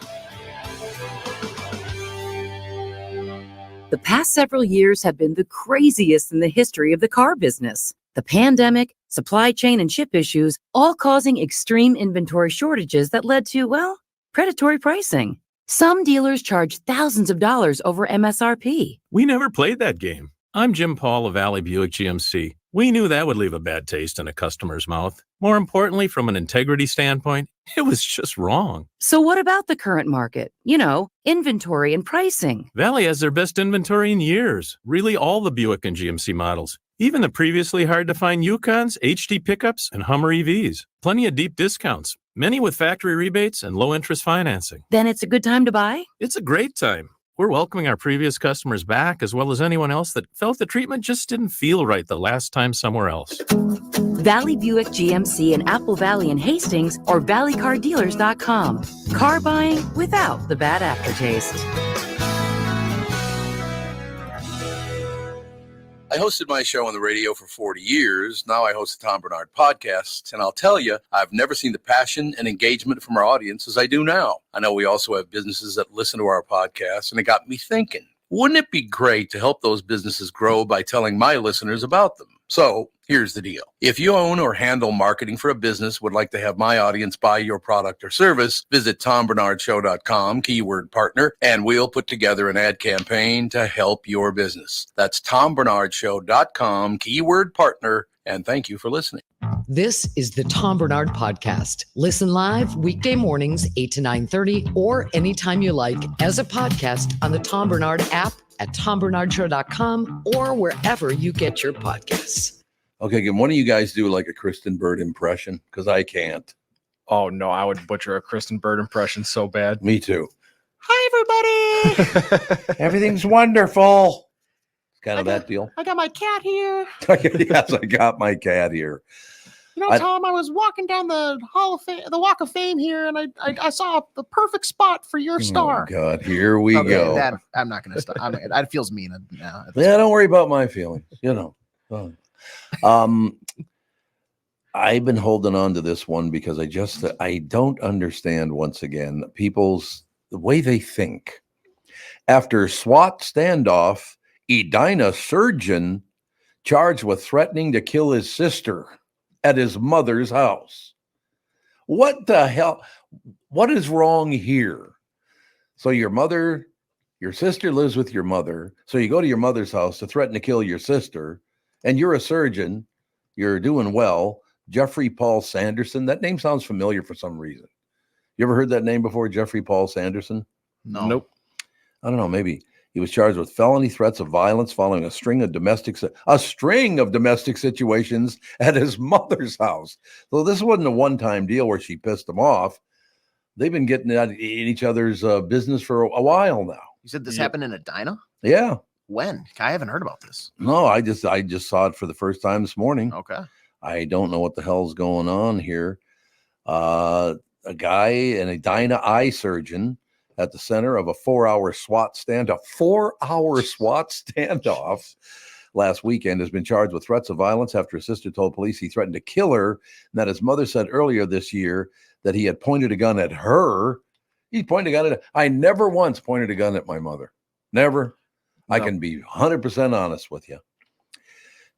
The past several years have been the craziest in the history of the car business. The pandemic, supply chain, and chip issues all causing extreme inventory shortages that led to, well, predatory pricing. Some dealers charge thousands of dollars over MSRP. We never played that game. I'm Jim Paul of Valley Buick GMC. We knew that would leave a bad taste in a customer's mouth. More importantly, from an integrity standpoint, it was just wrong. So what about the current market? You know, inventory and pricing. Valley has their best inventory in years. Really all the Buick and GMC models. Even the previously hard-to-find Yukons, HD pickups, and Hummer EVs. Plenty of deep discounts. Many with factory rebates and low-interest financing. Then it's a good time to buy? It's a great time. We're welcoming our previous customers back, as well as anyone else that felt the treatment just didn't feel right the last time somewhere else. Valley Buick GMC in Apple Valley and Hastings or valleycardealers.com. Car buying without the bad aftertaste. I hosted my show on the radio for 40 years. Now I host the Tom Barnard Podcast, and I'll tell you, I've never seen the passion and engagement from our audience as I do now. I know we also have businesses that listen to our podcast, and it got me thinking, wouldn't it be great to help those businesses grow by telling my listeners about them? So here's the deal. If you own or handle marketing for a business, would like to have my audience buy your product or service, visit TomBarnardShow.com, keyword partner, and we'll put together an ad campaign to help your business. That's TomBarnardShow.com, keyword partner, and thank you for listening. This is the Tom Barnard Podcast. Listen live weekday mornings, 8 to 9:30, or anytime you like as a podcast on the Tom Barnard app at TomBarnardShow.com or wherever you get your podcasts. Okay, can one of you guys do like a Kristen Burt impression? Because I can't. Oh, no, I would butcher a Kristen Burt impression so bad. Me too. Hi, everybody. Everything's wonderful. Kind of that deal. I got my cat here. Yes, I got my cat here. You know, Tom, I was walking down the Hall of Fame, the Walk of Fame here, and I saw the perfect spot for your star. Oh, God, here we go. I'm not going to stop. That feels mean now. Yeah, don't worry about my feelings. You know. I've been holding on to this one because I don't understand, once again, the way they think. After SWAT standoff, Edina surgeon charged with threatening to kill his sister at his mother's house. What the hell? What is wrong here? So your sister lives with your mother. So you go to your mother's house to threaten to kill your sister, and you're a surgeon. You're doing well. Jeffrey Paul Sanderson. That name sounds familiar for some reason. You ever heard that name before, Jeffrey Paul Sanderson? No. Nope. I don't know. Maybe He was charged with felony threats of violence following a string of domestic situations at his mother's house. So this wasn't a one-time deal where she pissed him off. They've been getting in each other's business for a while now. You said this happened in Edina? Yeah. When? I haven't heard about this. No, I just saw it for the first time this morning. Okay. I don't know what the hell's going on here. A guy, an Edina eye surgeon, at the center of a 4-hour SWAT standoff. 4-hour SWAT standoff last weekend has been charged with threats of violence after his sister told police he threatened to kill her, and that his mother said earlier this year that he had pointed a gun at her. He pointed a gun at her. I never once pointed a gun at my mother. Never. No. I can be 100% honest with you.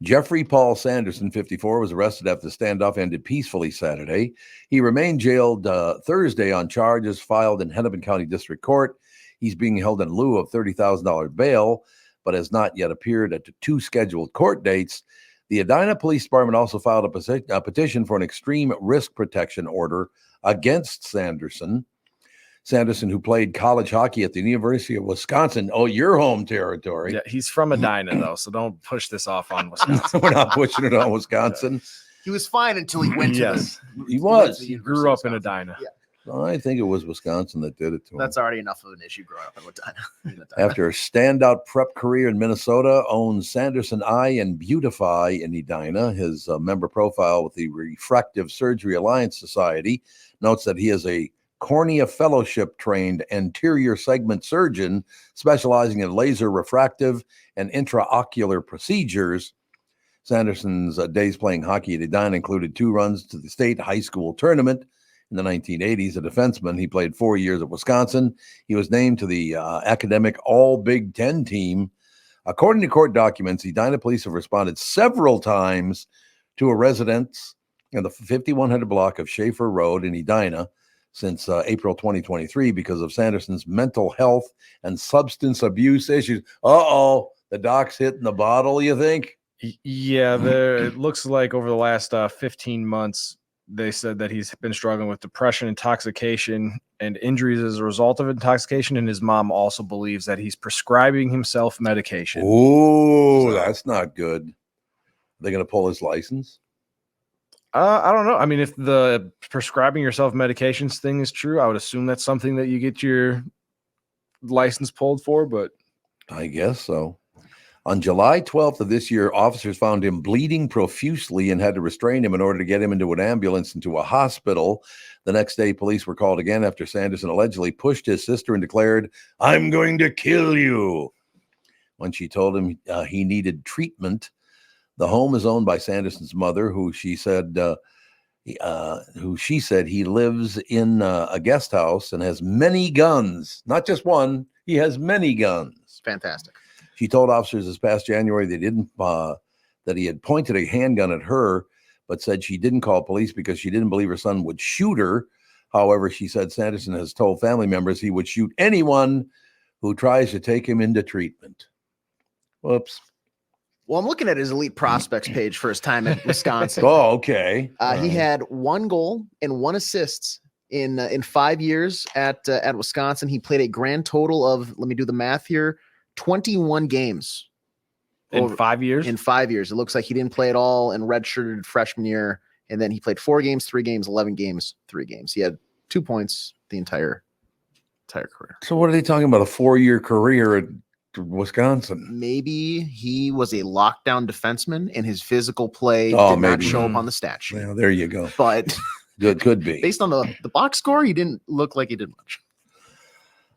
Jeffrey Paul Sanderson, 54, was arrested after the standoff ended peacefully Saturday. He remained jailed Thursday on charges filed in Hennepin County District Court. He's being held in lieu of $30,000 bail, but has not yet appeared at the 2 scheduled court dates. The Edina Police Department also filed a petition for an extreme risk protection order against Sanderson. Sanderson, who played college hockey at the University of Wisconsin. Oh, your home territory. Yeah, he's from Edina, though, so don't push this off on Wisconsin. We're not pushing it on Wisconsin. He was fine until he went to He was. He grew up in Edina. Yeah. I think it was Wisconsin that did it to him. That's already enough of an issue growing up in Edina. After a standout prep career in Minnesota, owns Sanderson Eye and Beautify in Edina. His member profile with the Refractive Surgery Alliance Society notes that he is a cornea fellowship trained anterior segment surgeon specializing in laser refractive and intraocular procedures. Sanderson's days playing hockey at Edina included 2 runs to the state high school tournament in the 1980s. A defenseman, he played 4 years at Wisconsin. He was named to the academic All Big Ten team. According to court documents, Edina police have responded several times to a residence in the 5100 block of Schaefer Road in Edina since April 2023 because of Sanderson's mental health and substance abuse issues. The doc's hitting the bottle, you think? Yeah, it looks like over the last 15 months, they said that he's been struggling with depression, intoxication, and injuries as a result of intoxication. And his mom also believes that he's prescribing himself medication. Oh, that's not good. Are they going to pull his license? I don't know. I mean, if the prescribing yourself medications thing is true, I would assume that's something that you get your license pulled for, but I guess so. On July 12th of this year, officers found him bleeding profusely and had to restrain him in order to get him into an ambulance and to a hospital. The next day, police were called again after Sanderson allegedly pushed his sister and declared, "I'm going to kill you." When she told him he needed treatment. The home is owned by Sanderson's mother, who she said he lives in a guest house and has many guns. Not just one, he has many guns. Fantastic. She told officers this past January that he had pointed a handgun at her, but said she didn't call police because she didn't believe her son would shoot her. However, she said Sanderson has told family members he would shoot anyone who tries to take him into treatment. Whoops. Well, I'm looking at his elite prospects page for his time at Wisconsin. Oh, okay. He had 1 goal and 1 assist in 5 years at Wisconsin. He played a grand total of, let me do the math here, 21 games. In 5 years? In 5 years. It looks like he didn't play at all in redshirted freshman year. And then he played 4 games, 3 games, 11 games, 3 games. He had 2 points the entire career. So what are they talking about? A 4-year career at Wisconsin? Maybe he was a lockdown defenseman and his physical play did not show up on the stat sheet. Yeah, there you go. But good, could be. Based on the box score, he didn't look like he did much.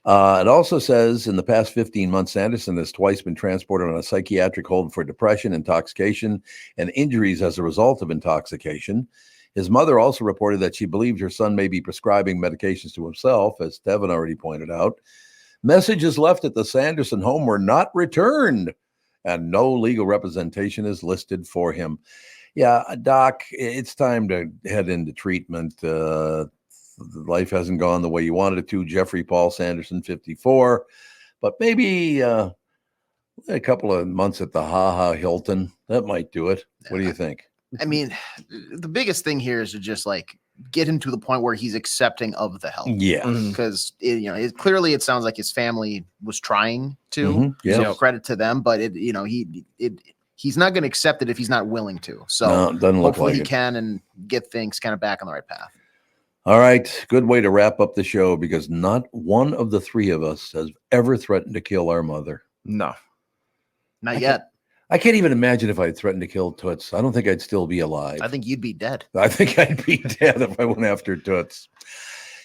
It also says in the past 15 months, Sanderson has twice been transported on a psychiatric hold for depression, intoxication, and injuries as a result of intoxication. His mother also reported that she believed her son may be prescribing medications to himself, as Devin already pointed out. Messages left at the Sanderson home were not returned, and no legal representation is listed for him. Yeah, Doc, it's time to head into treatment. Life hasn't gone the way you wanted it to. Jeffrey Paul Sanderson, 54. But maybe a couple of months at the Hilton, that might do it. What do you think? I mean, the biggest thing here is to just like get him to the point where he's accepting of the help. Yeah. Because clearly it sounds like his family was trying to. Mhm. Yeah. So credit to them, but he's not going to accept it if he's not willing to. So No, it doesn't look hopefully like he it. can and get things kind of back on the right path. All right. Good way to wrap up the show, because not one of the three of us has ever threatened to kill our mother. No. Not yet. I can't even imagine if I threatened to kill Toots. I don't think I'd still be alive. I think you'd be dead. I think I'd be dead if I went after Toots.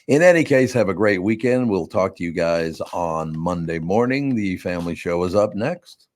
In any case, have a great weekend. We'll talk to you guys on Monday morning. The family show is up next.